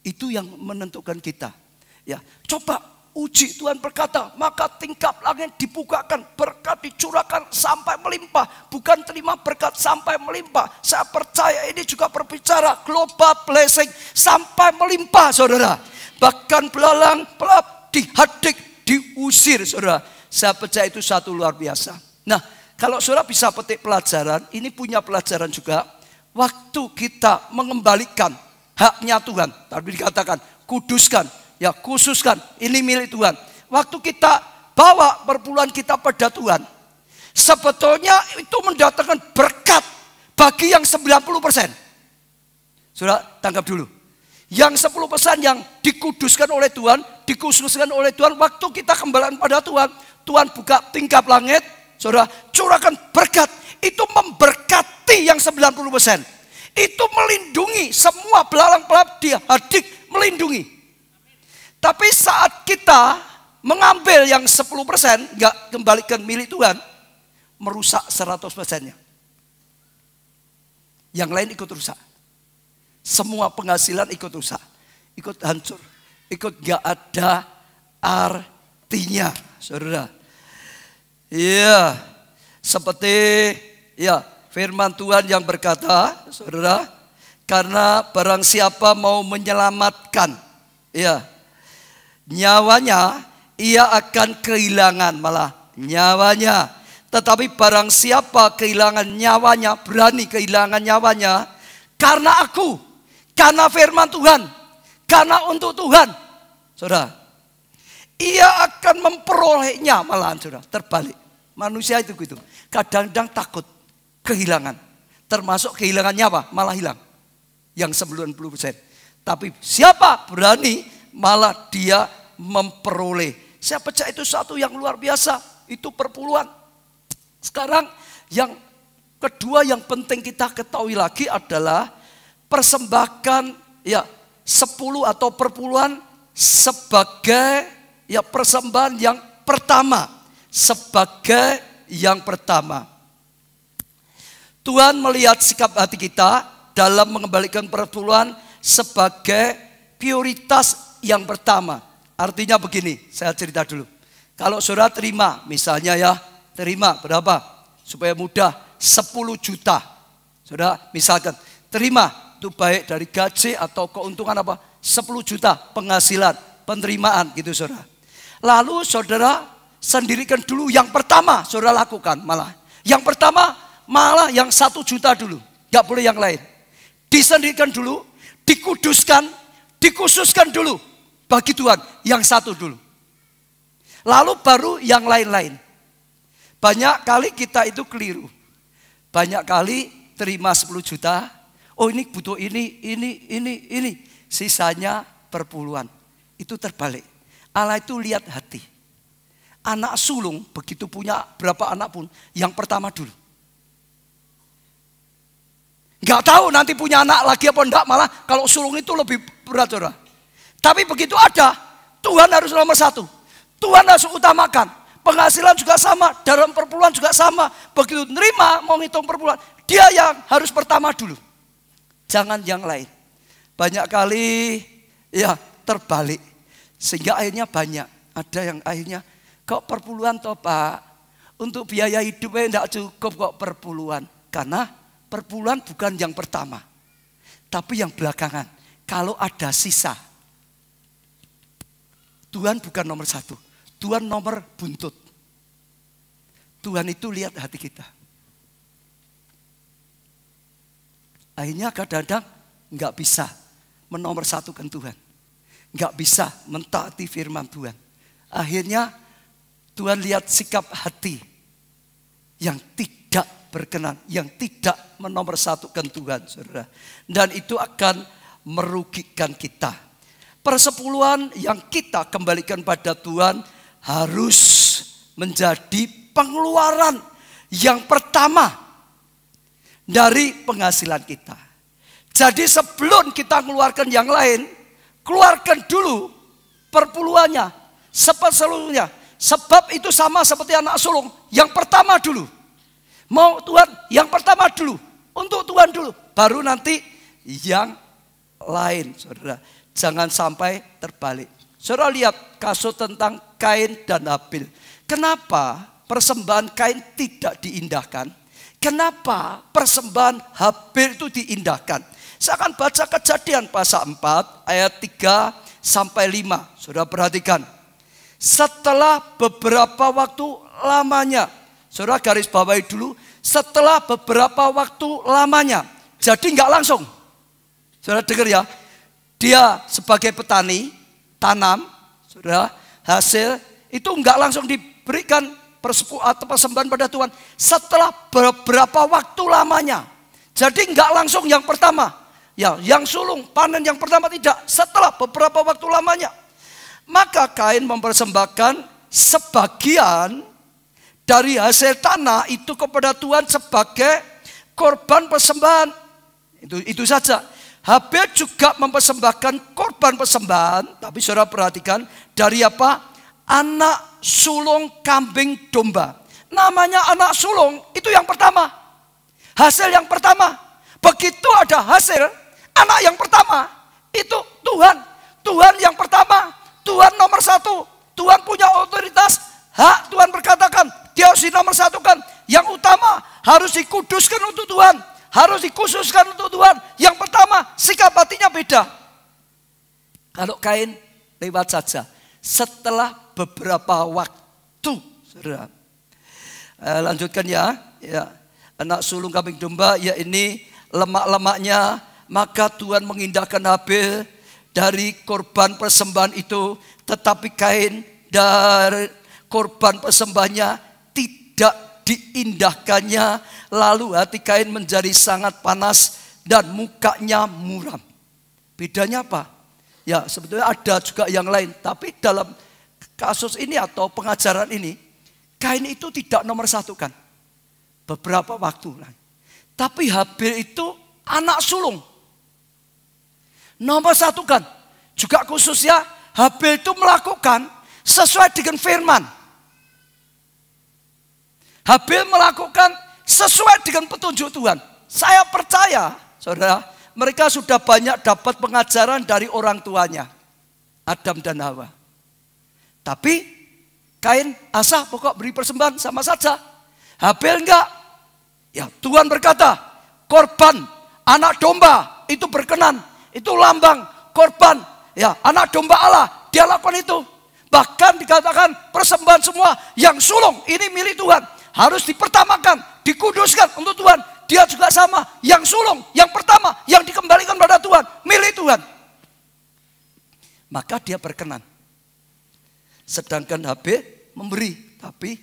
Speaker 1: Itu yang menentukan kita. Ya, coba uji. Tuhan berkata, maka tingkap langit dibukakan, berkat dicurahkan sampai melimpah. Bukan terima berkat sampai melimpah. Saya percaya ini juga berbicara global blessing sampai melimpah, saudara. Bahkan belalang pelahap dihadik, diusir, saudara. Saya percaya itu satu luar biasa. Nah, kalau saudara bisa petik pelajaran, ini punya pelajaran juga. Waktu kita mengembalikan haknya Tuhan, tadi dikatakan kuduskan, ya khususkan, ini milik Tuhan. Waktu kita bawa perpuluhan kita pada Tuhan, sebetulnya itu mendatangkan berkat bagi yang 90%. Saudara tangkap dulu. Yang 10% yang dikuduskan oleh Tuhan, dikhususkan oleh Tuhan, waktu kita kembalikan pada Tuhan, Tuhan buka tingkap langit, saudara, curahkan berkat. Itu memberkati yang 90%. Itu melindungi semua belalang pelahap, dihadik, melindungi. Tapi saat kita mengambil yang 10%, enggak kembalikan milik Tuhan, merusak 100%-nya. Yang lain ikut rusak. Semua penghasilan ikut rusak, ikut hancur, ikut enggak ada artinya, saudara. Iya, seperti ya firman Tuhan yang berkata, saudara, karena barang siapa mau menyelamatkan ya nyawanya, ia akan kehilangan malah nyawanya. Tetapi barang siapa kehilangan nyawanya, berani kehilangan nyawanya karena aku, karena firman Tuhan, karena untuk Tuhan, saudara, ia akan memperolehnya malahan, saudara. Terbalik. Manusia itu gitu. Kadang-kadang takut kehilangan. Termasuk kehilangan nyawa, malah hilang. Yang 90%. Tapi siapa berani, malah dia memperoleh. Saya percaya itu satu yang luar biasa. Itu perpuluhan. Sekarang yang kedua yang penting kita ketahui lagi adalah persembahkan ya 10 atau perpuluhan sebagai ya persembahan yang pertama. Sebagai yang pertama. Tuhan melihat sikap hati kita dalam mengembalikan perpuluhan sebagai prioritas yang pertama. Artinya begini, saya cerita dulu. Kalau saudara terima, misalnya ya, terima berapa? Supaya mudah, 10 juta. Saudara misalkan, terima, itu baik dari gaji atau keuntungan apa? 10 juta penghasilan, penerimaan gitu saudara. Lalu saudara sendirikan dulu yang pertama saudara lakukan malah. Yang pertama malah yang 1 juta dulu. Gak boleh yang lain. Disendirikan dulu, dikuduskan, dikhususkan dulu bagi Tuhan. Yang 1 dulu. Lalu baru yang lain-lain. Banyak kali kita itu keliru. Banyak kali terima 10 juta. Oh ini butuh ini. Sisanya perpuluhan. Itu terbalik. Allah itu lihat hati. Anak sulung begitu punya berapa anak pun. Yang pertama dulu. Gak tahu nanti punya anak lagi apa enggak. Malah kalau sulung itu lebih berat saudara. Tapi begitu ada, Tuhan harus nomor 1. Tuhan harus utamakan. Penghasilan juga sama, dalam perpuluhan juga sama. Begitu nerima mau ngitung perpuluhan, dia yang harus pertama dulu. Jangan yang lain. Banyak kali ya terbalik. Sehingga akhirnya banyak. Ada yang akhirnya kok perpuluhan toh Pak. Untuk biaya hidupnya tidak cukup kok perpuluhan. Karena perpuluhan bukan yang pertama. Tapi yang belakangan. Kalau ada sisa. Tuhan bukan nomor 1. Tuhan nomor buntut. Tuhan itu lihat hati kita. Akhirnya kadang-kadang nggak bisa menomorsatukan Tuhan. Nggak bisa mentaati firman Tuhan. Akhirnya Tuhan lihat sikap hati yang tidak berkenan, yang tidak menomorsatukan Tuhan, saudara. Dan itu akan merugikan kita. Persepuluhan yang kita kembalikan pada Tuhan harus menjadi pengeluaran yang pertama dari penghasilan kita. Jadi sebelum kita mengeluarkan yang lain, keluarkan dulu perpuluhannya, seluruhnya. Sebab itu sama seperti anak sulung. Yang pertama dulu. Mau Tuhan yang pertama dulu. Untuk Tuhan dulu. Baru nanti yang lain. Saudara, jangan sampai terbalik. Saudara lihat kasus tentang Kain dan Habil. Kenapa persembahan Kain tidak diindahkan? Kenapa persembahan Habil itu diindahkan? Saya akan baca Kejadian pasal 4 ayat 3 sampai 5. Saudara perhatikan. Setelah beberapa waktu lamanya. Saudara garis bawahi dulu. Setelah beberapa waktu lamanya. Jadi enggak langsung. Saudara dengar ya. Dia sebagai petani, tanam. Saudara, hasil itu enggak langsung diberikan atau persembahan pada Tuhan. Setelah beberapa waktu lamanya. Jadi enggak langsung yang pertama. Ya, yang sulung panen yang pertama tidak. Setelah beberapa waktu lamanya. Maka Kain mempersembahkan sebagian dari hasil tanah itu kepada Tuhan sebagai korban persembahan. Itu saja. Habil juga mempersembahkan korban persembahan. Tapi saudara perhatikan dari apa? Anak sulung kambing domba. Namanya anak sulung itu yang pertama. Hasil yang pertama. Begitu ada hasil, anak yang pertama itu Tuhan. Tuhan yang pertama. Tuhan nomor 1. Tuhan punya otoritas. Hak Tuhan berkatakan. Dia harus dinomorsatukan. Yang utama harus dikuduskan untuk Tuhan. Harus dikhususkan untuk Tuhan. Yang pertama sikap hatinya beda. Kalau Kain lewat saja. Setelah beberapa waktu. Saudara. Lanjutkan ya. Anak sulung kambing domba. Ya ini lemak-lemaknya. Maka Tuhan mengindahkan Habil dari korban persembahan itu. Tetapi Kain dari korban persembahannya tidak diindahkannya. Lalu hati Kain menjadi sangat panas dan mukanya muram. Bedanya apa? Ya sebetulnya ada juga yang lain. Tapi dalam kasus ini atau pengajaran ini, Kain itu tidak nomorsatukan. Beberapa waktu lagi. Tapi Habil itu anak sulung. Nomorsatukan. Juga khususnya Habil itu melakukan sesuai dengan firman. Habil melakukan sesuai dengan petunjuk Tuhan. Saya percaya, saudara, mereka sudah banyak dapat pengajaran dari orang tuanya. Adam dan Hawa. Tapi Kain, Asa pokok beri persembahan sama saja. Habel enggak. Ya Tuhan berkata, korban anak domba itu berkenan. Itu lambang korban. Ya anak domba Allah, dia lakukan itu. Bahkan dikatakan persembahan semua yang sulung ini milik Tuhan. Harus dipertamakan, dikuduskan untuk Tuhan. Dia juga sama, yang sulung, yang pertama, yang dikembalikan pada Tuhan, milik Tuhan. Maka dia berkenan. Sedangkan Habel memberi, tapi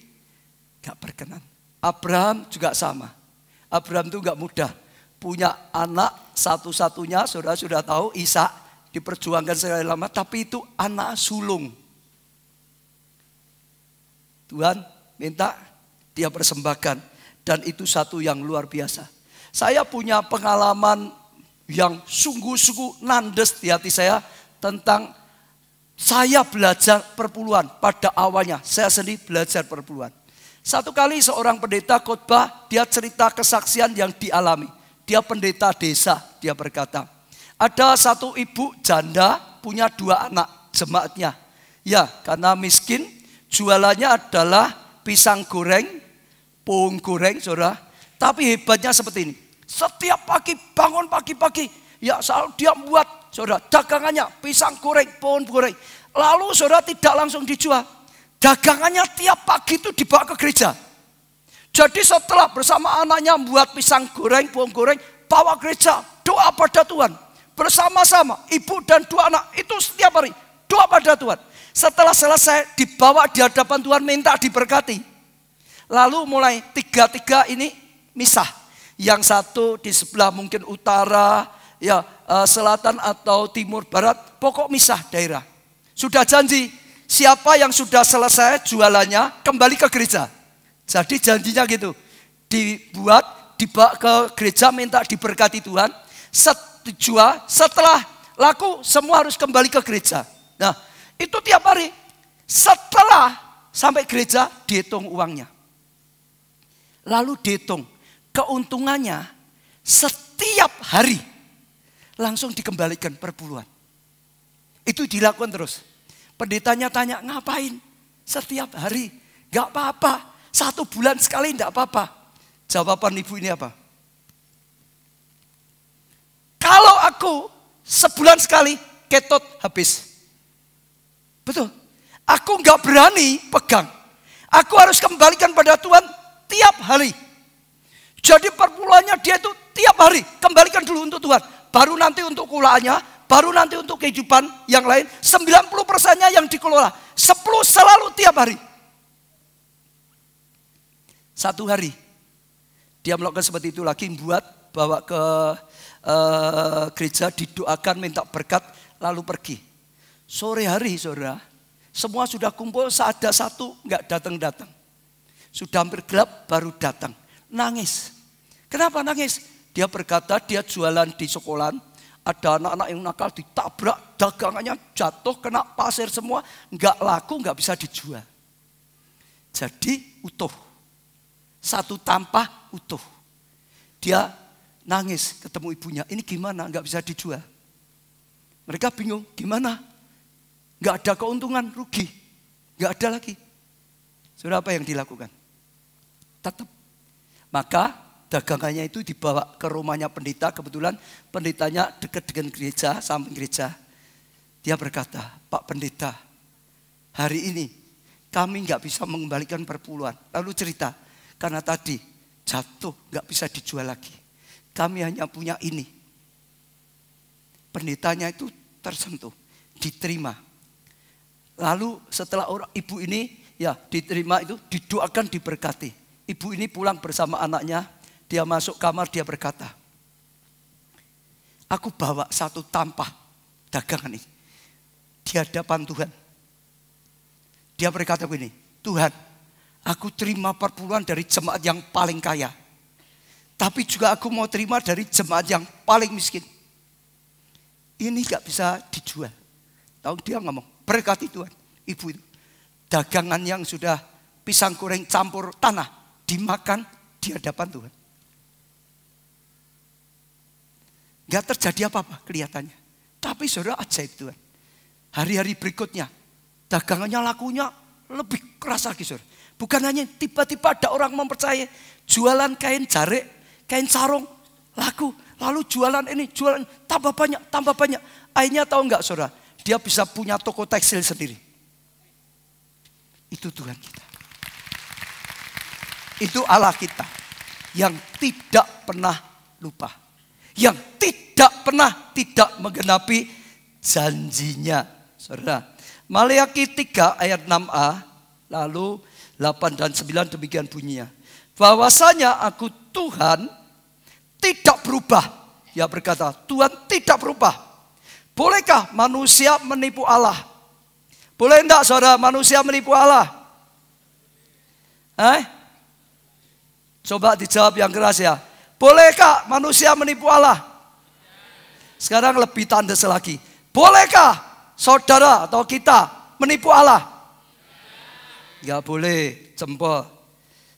Speaker 1: gak berkenan. Abraham juga sama. Abraham itu gak mudah. Punya anak satu-satunya, saudara sudah tahu, Ishak diperjuangkan sekali lama, tapi itu anak sulung. Tuhan minta dia persembahkan. Dan itu satu yang luar biasa. Saya punya pengalaman yang sungguh-sungguh nandes di hati saya tentang saya belajar perpuluhan. Pada awalnya saya sendiri belajar perpuluhan. Satu kali seorang pendeta khotbah, dia cerita kesaksian yang dialami. Dia pendeta desa, dia berkata, ada satu ibu janda punya 2 anak jemaatnya. Ya, karena miskin, jualannya adalah pisang goreng, pohon goreng, saudara. Tapi hebatnya seperti ini. Setiap pagi, bangun pagi-pagi, ya selalu dia membuat, saudara, dagangannya pisang goreng, pohon goreng. Lalu saudara tidak langsung dijual. Dagangannya tiap pagi itu dibawa ke gereja. Jadi setelah bersama anaknya membuat pisang goreng, pohon goreng, bawa gereja, doa pada Tuhan. Bersama-sama, ibu dan 2 anak itu setiap hari doa pada Tuhan. Setelah selesai dibawa di hadapan Tuhan, minta diberkati. Lalu mulai 3 ini misah. Yang satu di sebelah mungkin utara, ya selatan atau timur barat, pokok misah daerah. Sudah janji, siapa yang sudah selesai jualannya kembali ke gereja. Jadi janjinya gitu. Dibuat, dibawa ke gereja minta diberkati Tuhan. Jual, setelah laku semua harus kembali ke gereja. Nah, itu tiap hari. Setelah sampai gereja dihitung uangnya. Lalu dihitung keuntungannya setiap hari langsung dikembalikan perpuluhan. Itu dilakukan terus. Pendetanya tanya, ngapain? Setiap hari. Gak apa-apa. 1 bulan sekali gak apa-apa. Jawaban ibu ini apa? Kalau aku sebulan sekali ketot habis. Betul. Aku gak berani pegang. Aku harus kembalikan pada Tuhan tiap hari. Jadi perpuluhannya dia itu tiap hari. Kembalikan dulu untuk Tuhan. Baru nanti untuk kulaannya, baru nanti untuk kehidupan yang lain. 90%-nya yang dikelola. 10 selalu tiap hari. Satu hari dia melakukan seperti itu lagi, buat bawa ke gereja, didoakan, minta berkat, lalu pergi. Sore hari saudara, semua sudah kumpul, ada satu nggak datang-datang. Sudah hampir gelap baru datang. Nangis. Kenapa nangis? Dia berkata dia jualan di sekolahan. Ada anak-anak yang nakal ditabrak, dagangannya jatuh, kena pasir semua. Nggak laku, nggak bisa dijual. Jadi utuh. Satu tampah utuh. Dia nangis ketemu ibunya. Ini gimana? Nggak bisa dijual. Mereka bingung. Gimana? Nggak ada keuntungan, rugi. Nggak ada lagi. Saudara, apa yang dilakukan? Tetap. Maka dagangannya itu dibawa ke rumahnya pendeta. Kebetulan pendetanya dekat dengan gereja, samping gereja. Dia berkata, Pak Pendeta, hari ini kami nggak bisa mengembalikan perpuluhan. Lalu cerita, karena tadi jatuh nggak bisa dijual lagi. Kami hanya punya ini. Pendetanya itu tersentuh, diterima. Lalu setelah ibu ini ya diterima itu, didoakan, diberkati. Ibu ini pulang bersama anaknya. Dia masuk kamar, dia berkata, aku bawa satu tampah dagangan ini di hadapan Tuhan. Dia berkata begini, Tuhan, aku terima perpuluhan dari jemaat yang paling kaya. Tapi juga aku mau terima dari jemaat yang paling miskin. Ini gak bisa dijual. Tahu dia ngomong, berkati Tuhan. Ibu itu, dagangan yang sudah pisang goreng campur tanah, dimakan di hadapan Tuhan. Gak terjadi apa-apa kelihatannya. Tapi saudara, ajaib Tuhan. hari-hari berikutnya dagangannya lakunya lebih keras lagi, saudara. Bukan hanya tiba-tiba ada orang mempercayai jualan kain jarik, kain sarung, laku. Lalu jualan ini, jualan tambah banyak, tambah banyak. Akhirnya tahu enggak, saudara? Dia bisa punya toko tekstil sendiri. Itu Tuhan kita. Itu Allah kita yang tidak pernah lupa. Yang tidak pernah tidak menggenapi janjinya. Saudara, Maleakhi 3 ayat 6a, lalu 8 dan 9 demikian bunyinya. Bahwasanya aku Tuhan tidak berubah. Dia berkata, Tuhan tidak berubah. Bolehkah manusia menipu Allah? Boleh enggak saudara manusia menipu Allah? Coba dijawab yang keras ya. Bolehkah manusia menipu Allah? Sekarang lebih tandas lagi. Bolehkah saudara atau kita menipu Allah? Enggak boleh, jempol.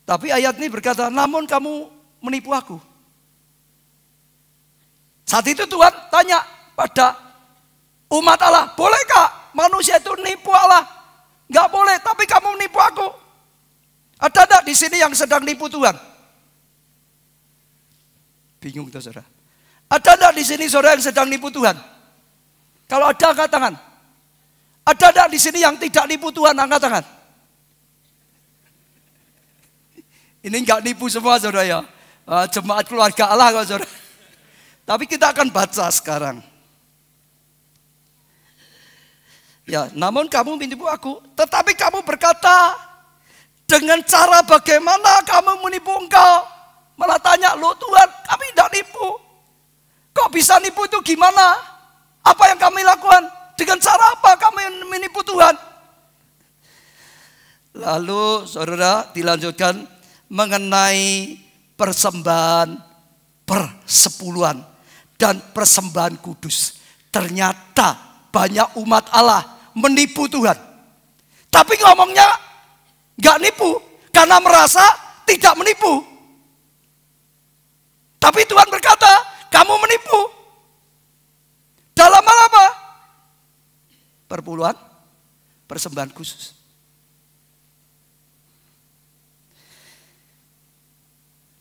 Speaker 1: Tapi ayat ini berkata, namun kamu menipu aku. Saat itu Tuhan tanya pada umat Allah, bolehkah manusia itu menipu Allah? Enggak boleh, tapi kamu menipu aku. Ada enggak di sini yang sedang nipu Tuhan? Bingung tuh saudara. Ada enggak di sini saudara yang sedang nipu Tuhan? Kalau ada, angkat tangan. Ada enggak di sini yang tidak nipu Tuhan? Angkat tangan. Ini enggak nipu semua saudara ya. Jemaat keluarga Allah kok saudara. Tapi kita akan baca sekarang. Ya, namun kamu menipu aku. Tetapi kamu berkata, dengan cara bagaimana kamu menipu engkau? Malah tanya, loh Tuhan, kami tidak nipu. Kok bisa nipu itu gimana? Apa yang kami lakukan? Dengan cara apa kami menipu Tuhan? Lalu saudara dilanjutkan mengenai persembahan persepuluhan dan persembahan kudus. Ternyata banyak umat Allah menipu Tuhan. Tapi ngomongnya gak nipu karena merasa tidak menipu. Tapi Tuhan berkata, kamu menipu. Dalam hal apa? Perpuluhan, persembahan khusus.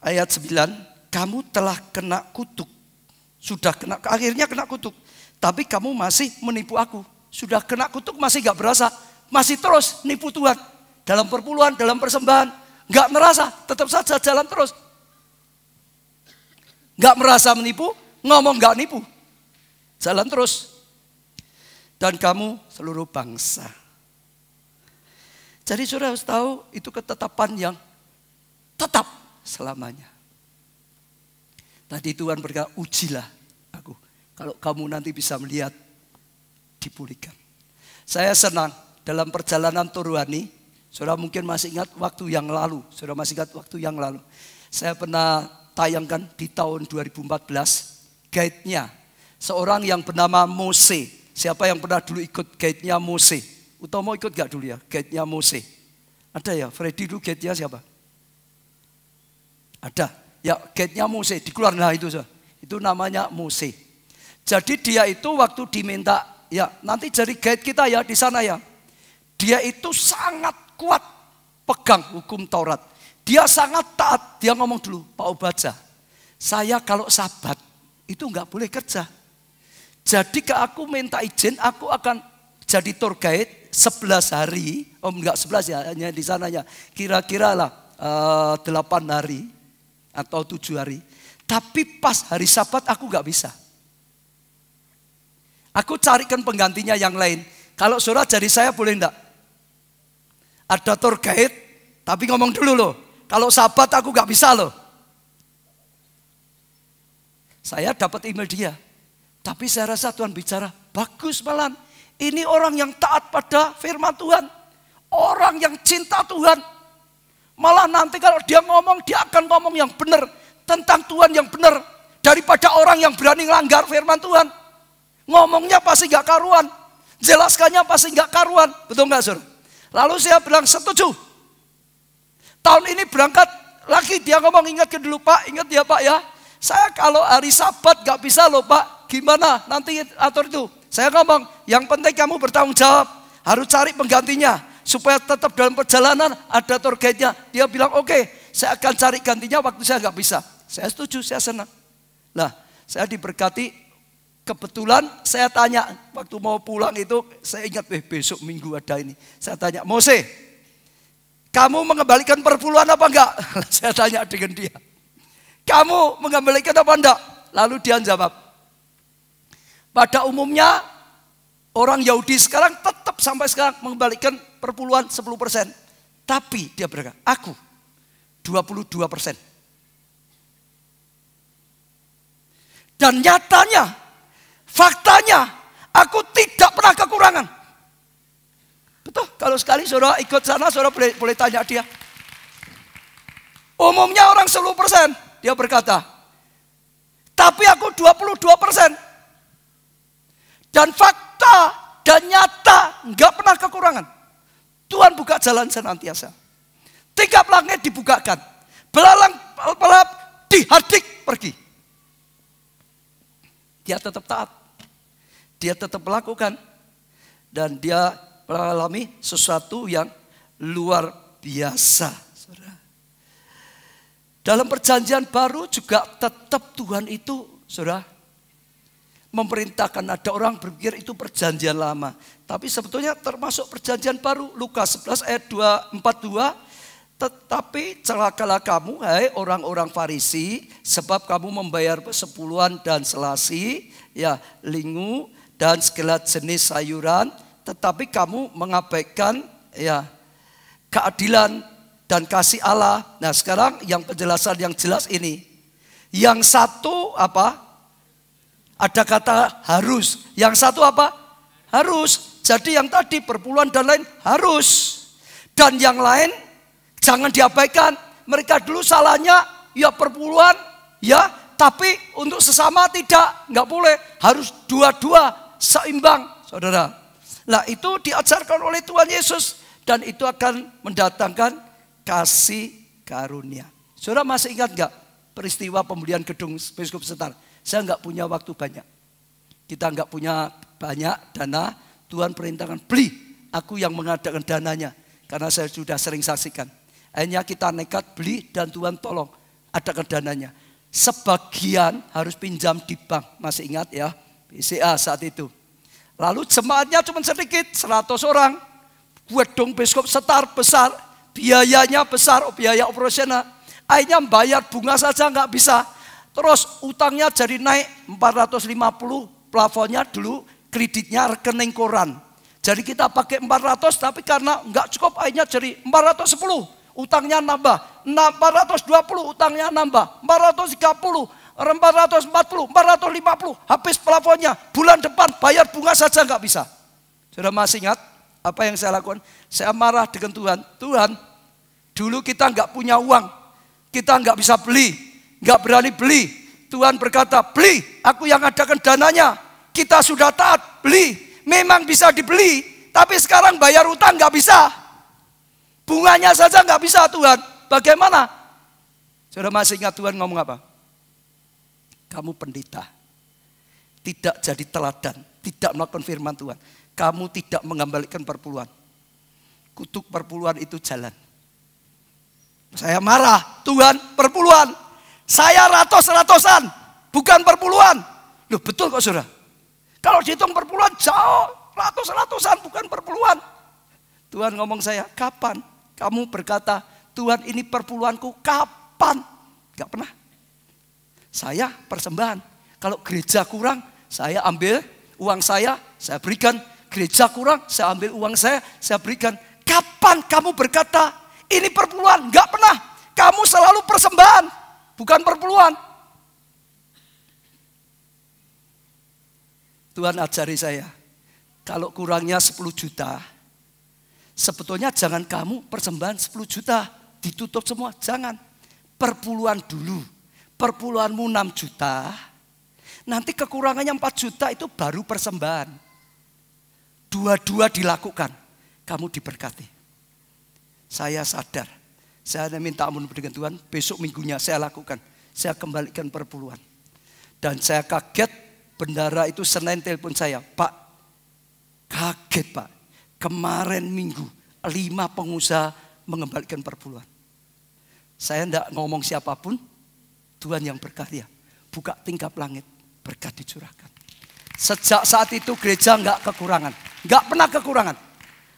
Speaker 1: Ayat 9, kamu telah kena kutuk. Sudah kena, akhirnya kena kutuk. Tapi kamu masih menipu aku. Sudah kena kutuk masih gak berasa. Masih terus nipu Tuhan. Dalam perpuluhan, dalam persembahan. Gak merasa, tetap saja jalan terus. Gak merasa menipu, ngomong gak nipu. Jalan terus. Dan kamu seluruh bangsa. Jadi saudara harus tahu itu ketetapan yang tetap selamanya. Tadi Tuhan berkata, ujilah aku. Kalau kamu nanti bisa melihat, dipulihkan. Saya senang dalam perjalanan Turwani. Saudara mungkin masih ingat waktu yang lalu. Saudara masih ingat waktu yang lalu. Saya pernah tayangkan di tahun 2014. Guide-nya. Seorang yang bernama Mose. Siapa yang pernah dulu ikut guide-nya Mose? Utomo ikut gak dulu ya? Guide-nya Mose. Ada ya? Freddy dulu guide-nya siapa? Ada. Ya, guide-nya Mose, dikeluarkan itu namanya Mose. Jadi dia itu waktu diminta, ya nanti jadi guide kita ya di sana ya. Dia itu sangat kuat pegang hukum Taurat. Dia sangat taat. Dia ngomong dulu, Pak Obaja, saya kalau Sabat itu nggak boleh kerja. Jadi ke aku minta izin, aku akan jadi tour guide 11 hari. Oh enggak 11 ya, hanya di sananya. Kira-kira lah 8 hari. Atau 7 hari. Tapi pas hari Sabat aku gak bisa. Aku carikan penggantinya yang lain. Kalau saudara jadi saya boleh enggak? Ada tour guide, tapi ngomong dulu loh. Kalau Sabat aku gak bisa loh. Saya dapat email dia. Tapi saya rasa Tuhan bicara, bagus malam. Ini orang yang taat pada firman Tuhan. Orang yang cinta Tuhan. Malah nanti kalau dia ngomong, dia akan ngomong yang benar. Tentang Tuhan yang benar. Daripada orang yang berani melanggar firman Tuhan. Ngomongnya pasti gak karuan. Jelaskannya pasti gak karuan. Betul gak Sur? Lalu saya bilang setuju. Tahun ini berangkat lagi. Dia ngomong, ingat dulu Pak. Ingat ya Pak ya. Saya kalau hari Sabat gak bisa loh Pak. Gimana nanti atur itu? Saya ngomong, yang penting kamu bertanggung jawab. Harus cari penggantinya. Supaya tetap dalam perjalanan ada targetnya. Dia bilang, oke, saya akan cari gantinya waktu saya nggak bisa. Saya setuju, saya senang. Nah, saya diberkati. Kebetulan saya tanya, waktu mau pulang itu, saya ingat besok minggu ada ini. Saya tanya, Mose, kamu mengembalikan perpuluhan apa enggak? Saya tanya dengan dia. Kamu mengembalikan apa enggak? Lalu dia jawab, pada umumnya orang Yahudi sekarang tetap sampai sekarang mengembalikan perpuluhan 10%. Tapi dia berkata, aku 22%. Dan nyatanya, faktanya, aku tidak pernah kekurangan. Betul, kalau sekali saudara ikut sana, saudara boleh tanya dia. Umumnya orang 10%, dia berkata. Tapi aku 22%. Dan fakta dan nyata, enggak pernah kekurangan. Tuhan buka jalan senantiasa. 3 langit dibukakan. Belalang pelap dihadik pergi. Dia tetap taat. Dia tetap melakukan. Dan dia mengalami sesuatu yang luar biasa. Saudara. Dalam perjanjian baru juga tetap Tuhan itu, saudara, memerintahkan. Ada orang berpikir itu perjanjian lama. Tapi sebetulnya termasuk perjanjian baru. Lukas 11 ayat 42. Tetapi celakalah kamu, hai orang-orang Farisi, sebab kamu membayar persepuluhan dan selasi, ya lingu dan segala jenis sayuran, tetapi kamu mengabaikan ya keadilan dan kasih Allah. Nah, sekarang yang penjelasan yang jelas ini. Yang satu apa? Ada kata harus. Yang satu apa? Harus. Jadi yang tadi perpuluhan dan lain harus. Dan yang lain jangan diabaikan. Mereka dulu salahnya ya perpuluhan ya, tapi untuk sesama tidak, nggak boleh. Harus dua-dua seimbang, saudara. Nah, itu diajarkan oleh Tuhan Yesus dan itu akan mendatangkan kasih karunia. Saudara masih ingat nggak peristiwa pembelian gedung Peskop Setar? Saya nggak punya waktu banyak. Kita nggak punya banyak dana. Tuhan perintahkan beli. Aku yang mengadakan dananya karena saya sudah sering saksikan. Akhirnya kita nekat beli dan Tuhan tolong adakan dananya. Sebagian harus pinjam di bank, masih ingat ya, BCA saat itu. Lalu jemaatnya cuma sedikit, 100 orang. Gedung Peskop Setar besar, biayanya besar, biaya operasional. Akhirnya bayar bunga saja nggak bisa. Terus utangnya jadi naik 450, plafonnya dulu kreditnya rekening koran. Jadi kita pakai 400 tapi karena nggak cukup akhirnya jadi 410. Utangnya nambah, 420 utangnya nambah, 430, 440, 450, habis plafonnya. Bulan depan bayar bunga saja nggak bisa. Sudah masih ingat apa yang saya lakukan? Saya marah dengan Tuhan. Tuhan, dulu kita nggak punya uang, kita nggak bisa beli, nggak berani beli. Tuhan berkata, beli, aku yang adakan dananya. Kita sudah taat, beli. Memang bisa dibeli, tapi sekarang bayar utang nggak bisa. Bunganya saja nggak bisa Tuhan. Bagaimana? Sudah masih ingat Tuhan ngomong apa? Kamu pendeta. Tidak jadi teladan. Tidak melakukan firman Tuhan. Kamu tidak mengembalikan perpuluhan. Kutuk perpuluhan itu jalan. Saya marah. Tuhan perpuluhan. Saya ratus-ratusan. Bukan perpuluhan. Loh betul kok saudara. Kalau dihitung perpuluhan jauh. Ratus-ratusan bukan perpuluhan. Tuhan ngomong saya, kapan? Kamu berkata, Tuhan ini perpuluhanku kapan? Gak pernah. Saya persembahan. Kalau gereja kurang, saya ambil uang saya berikan. Gereja kurang, saya ambil uang saya berikan. Kapan kamu berkata, ini perpuluhan? Gak pernah. Kamu selalu persembahan, bukan perpuluhan. Tuhan ajari saya, kalau kurangnya 10 juta, sebetulnya jangan kamu persembahan 10 juta, ditutup semua, jangan. Perpuluhan dulu, perpuluhanmu 6 juta, nanti kekurangannya 4 juta itu baru persembahan. Dua-dua dilakukan, kamu diberkati. Saya sadar, saya minta ampun dengan Tuhan, besok minggunya saya lakukan. Saya kembalikan perpuluhan. Dan saya kaget bendara itu Senin telepon saya, Pak, kaget Pak, kemarin Minggu 5 pengusaha mengembalikan perpuluhan. Saya tidak ngomong siapapun, Tuhan yang berkarya. Buka tingkap langit, berkat dicurahkan. Sejak saat itu gereja nggak kekurangan, nggak pernah kekurangan.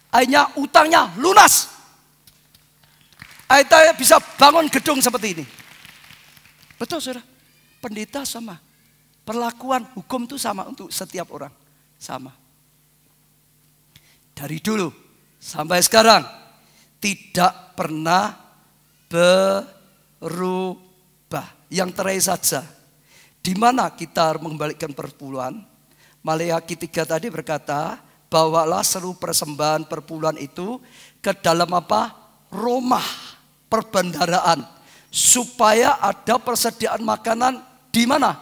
Speaker 1: Akhirnya utangnya lunas. Akhirnya bisa bangun gedung seperti ini. Betul saudara, pendeta sama. Perlakuan hukum itu sama untuk setiap orang. Sama. Dari dulu sampai sekarang tidak pernah berubah. Yang terakhir saja, di mana kita mengembalikan perpuluhan, Maleakhi 3 tadi berkata, bawalah seluruh persembahan perpuluhan itu ke dalam apa? Rumah perbendaharaan, supaya ada persediaan makanan di mana?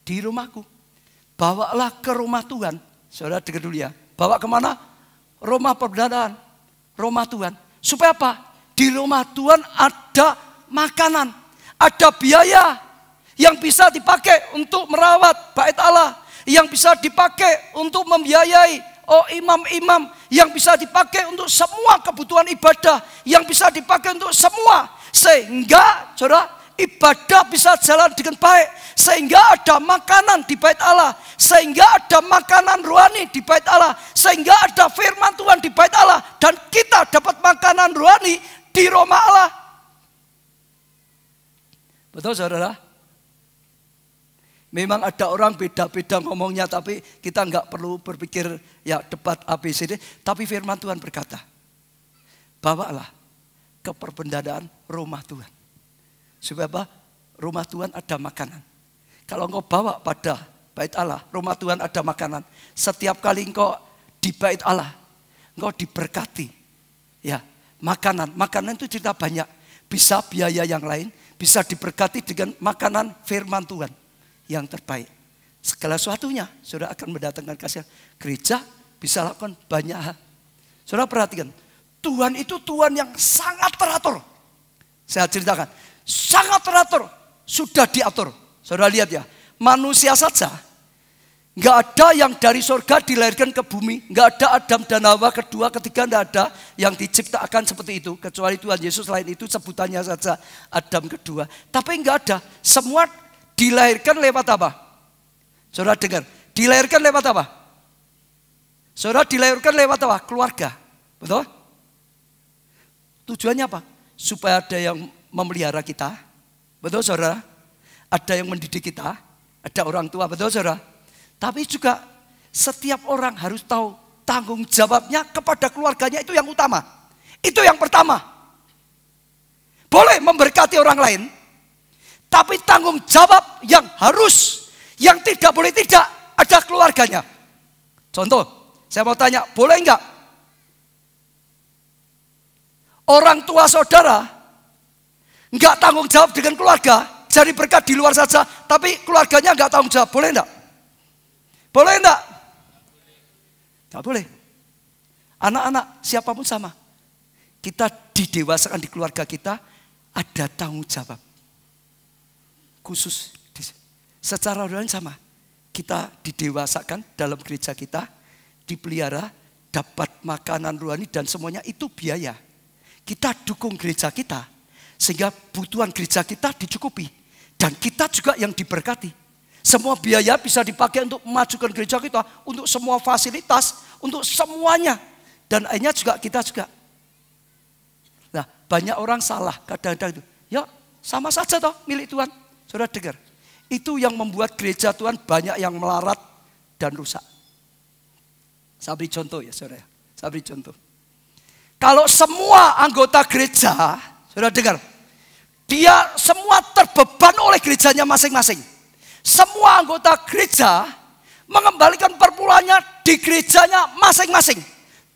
Speaker 1: Di rumahku. Bawalah ke rumah Tuhan. Saudara dengar dulu ya. Bawa kemana? Rumah perbendaharaan. Rumah Tuhan. Supaya apa? Di rumah Tuhan ada makanan. Ada biaya yang bisa dipakai untuk merawat bait Allah. Yang bisa dipakai untuk membiayai imam-imam. Yang bisa dipakai untuk semua kebutuhan ibadah. Yang bisa dipakai untuk semua. Sehingga saudara, ibadah bisa jalan dengan baik. Sehingga ada makanan di bait Allah. Sehingga ada makanan rohani di bait Allah. Sehingga ada firman Tuhan di bait Allah. Dan kita dapat makanan rohani di rumah Allah. Betul saudara? Memang ada orang beda-beda ngomongnya. Tapi kita nggak perlu berpikir ya debat ABCD. Tapi firman Tuhan berkata, bawalah ke perbendaharaan rumah Tuhan. Supaya apa? Rumah Tuhan ada makanan. Kalau engkau bawa pada bait Allah, rumah Tuhan ada makanan. Setiap kali engkau di bait Allah, engkau diberkati. Ya, makanan. Makanan itu cerita banyak. Bisa biaya yang lain, bisa diberkati dengan makanan firman Tuhan yang terbaik. Segala sesuatunya sudah akan mendatangkan kasih. Gereja bisa lakukan banyak hal. Saudara perhatikan, Tuhan itu Tuhan yang sangat teratur. Saya ceritakan, sangat teratur, sudah diatur. Saudara lihat ya, manusia saja nggak ada yang dari surga dilahirkan ke bumi, nggak ada Adam dan Hawa kedua, ketiga, nggak ada yang diciptakan seperti itu kecuali Tuhan Yesus. Lain itu sebutannya saja Adam kedua. Tapi nggak ada, semua dilahirkan lewat apa? Saudara dengar, dilahirkan lewat apa? Saudara dilahirkan lewat apa? Keluarga, betul? Tujuannya apa? Supaya ada yang memelihara kita, betul saudara? Ada yang mendidik kita, ada orang tua, betul saudara? Tapi juga setiap orang harus tahu tanggung jawabnya kepada keluarganya, itu yang utama. Itu yang pertama. Boleh memberkati orang lain, tapi tanggung jawab yang harus, yang tidak boleh tidak, ada keluarganya. Contoh, saya mau tanya, boleh enggak orang tua saudara enggak tanggung jawab dengan keluarga, cari berkat di luar saja, tapi keluarganya enggak tanggung jawab, boleh enggak? Boleh enggak? Enggak boleh. Anak-anak siapapun sama. Kita didewasakan di keluarga kita, ada tanggung jawab. Khusus secara rohani sama. Kita didewasakan dalam gereja kita, dipelihara, dapat makanan rohani dan semuanya itu biaya. Kita dukung gereja kita sehingga kebutuhan gereja kita dicukupi dan kita juga yang diberkati. Semua biaya bisa dipakai untuk memajukan gereja kita, untuk semua fasilitas, untuk semuanya. Dan akhirnya juga kita juga. Nah, banyak orang salah kadang-kadang itu. Ya, sama saja toh milik Tuhan. Saudara dengar. Itu yang membuat gereja Tuhan banyak yang melarat dan rusak. Saya beri contoh ya saudara. Saya beri contoh. Kalau semua anggota gereja, saudara dengar, dia semua terbeban oleh gerejanya masing-masing. Semua anggota gereja mengembalikan perpuluhannya di gerejanya masing-masing.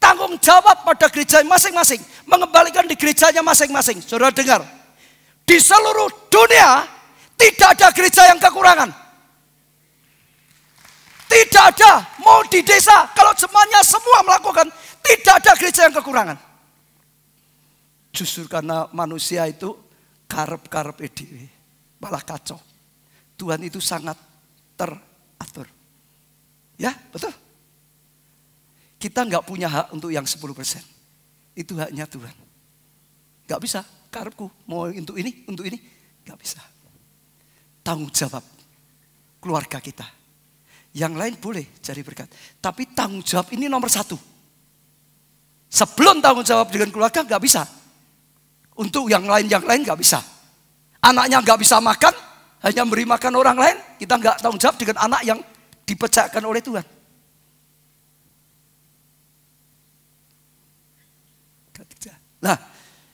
Speaker 1: Tanggung jawab pada gereja masing-masing, mengembalikan di gerejanya masing-masing. Saudara dengar, di seluruh dunia tidak ada gereja yang kekurangan. Tidak ada, mau di desa, kalau semuanya semua melakukan, tidak ada gereja yang kekurangan. Justru karena manusia itu karep-karep edw, malah kacau. Tuhan itu sangat teratur. Ya, betul. Kita nggak punya hak untuk yang 10%. Itu haknya Tuhan. Nggak bisa, karepku mau untuk ini, nggak bisa. Tanggung jawab keluarga kita. Yang lain boleh jadi berkat. Tapi tanggung jawab ini nomor 1. Sebelum tanggung jawab dengan keluarga nggak bisa. Untuk yang lain nggak bisa. Anaknya nggak bisa makan, hanya memberi makan orang lain. Kita nggak tanggung jawab dengan anak yang dipercayakan oleh Tuhan. Nah,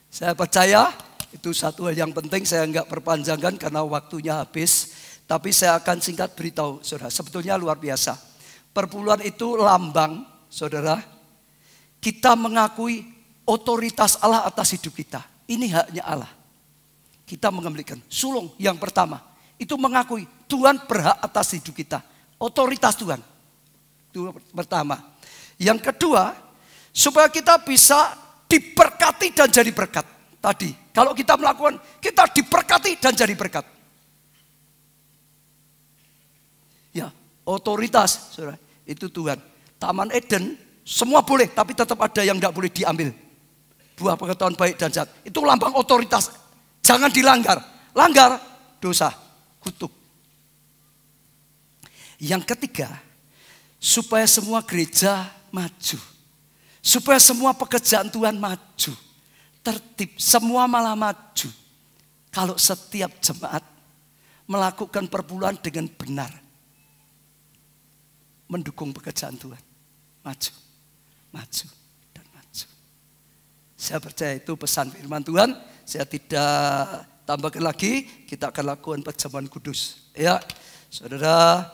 Speaker 1: saya percaya itu satu hal yang penting. Saya nggak perpanjangkan karena waktunya habis. Tapi saya akan singkat beritahu, saudara. Sebetulnya luar biasa. Perpuluhan itu lambang, saudara. Kita mengakui otoritas Allah atas hidup kita. Ini haknya Allah. Kita mengembalikan sulung yang pertama. Itu mengakui Tuhan berhak atas hidup kita. Otoritas Tuhan. Itu pertama. Yang kedua, supaya kita bisa diberkati dan jadi berkat. Tadi, kalau kita melakukan, kita diberkati dan jadi berkat. Ya, otoritas, saudara, itu Tuhan. Taman Eden, semua boleh, tapi tetap ada yang tidak boleh diambil. Buah pengetahuan baik dan jahat. Itu lambang otoritas. Jangan dilanggar. Langgar, dosa, kutuk. Yang ketiga, supaya semua gereja maju. Supaya semua pekerjaan Tuhan maju. Tertib, semua malah maju. Kalau setiap jemaat melakukan perpuluhan dengan benar. Mendukung pekerjaan Tuhan. Maju, maju, dan maju. Saya percaya itu pesan firman Tuhan. Saya tidak tambahkan lagi. Kita akan lakukan perjamuan kudus. Ya, saudara.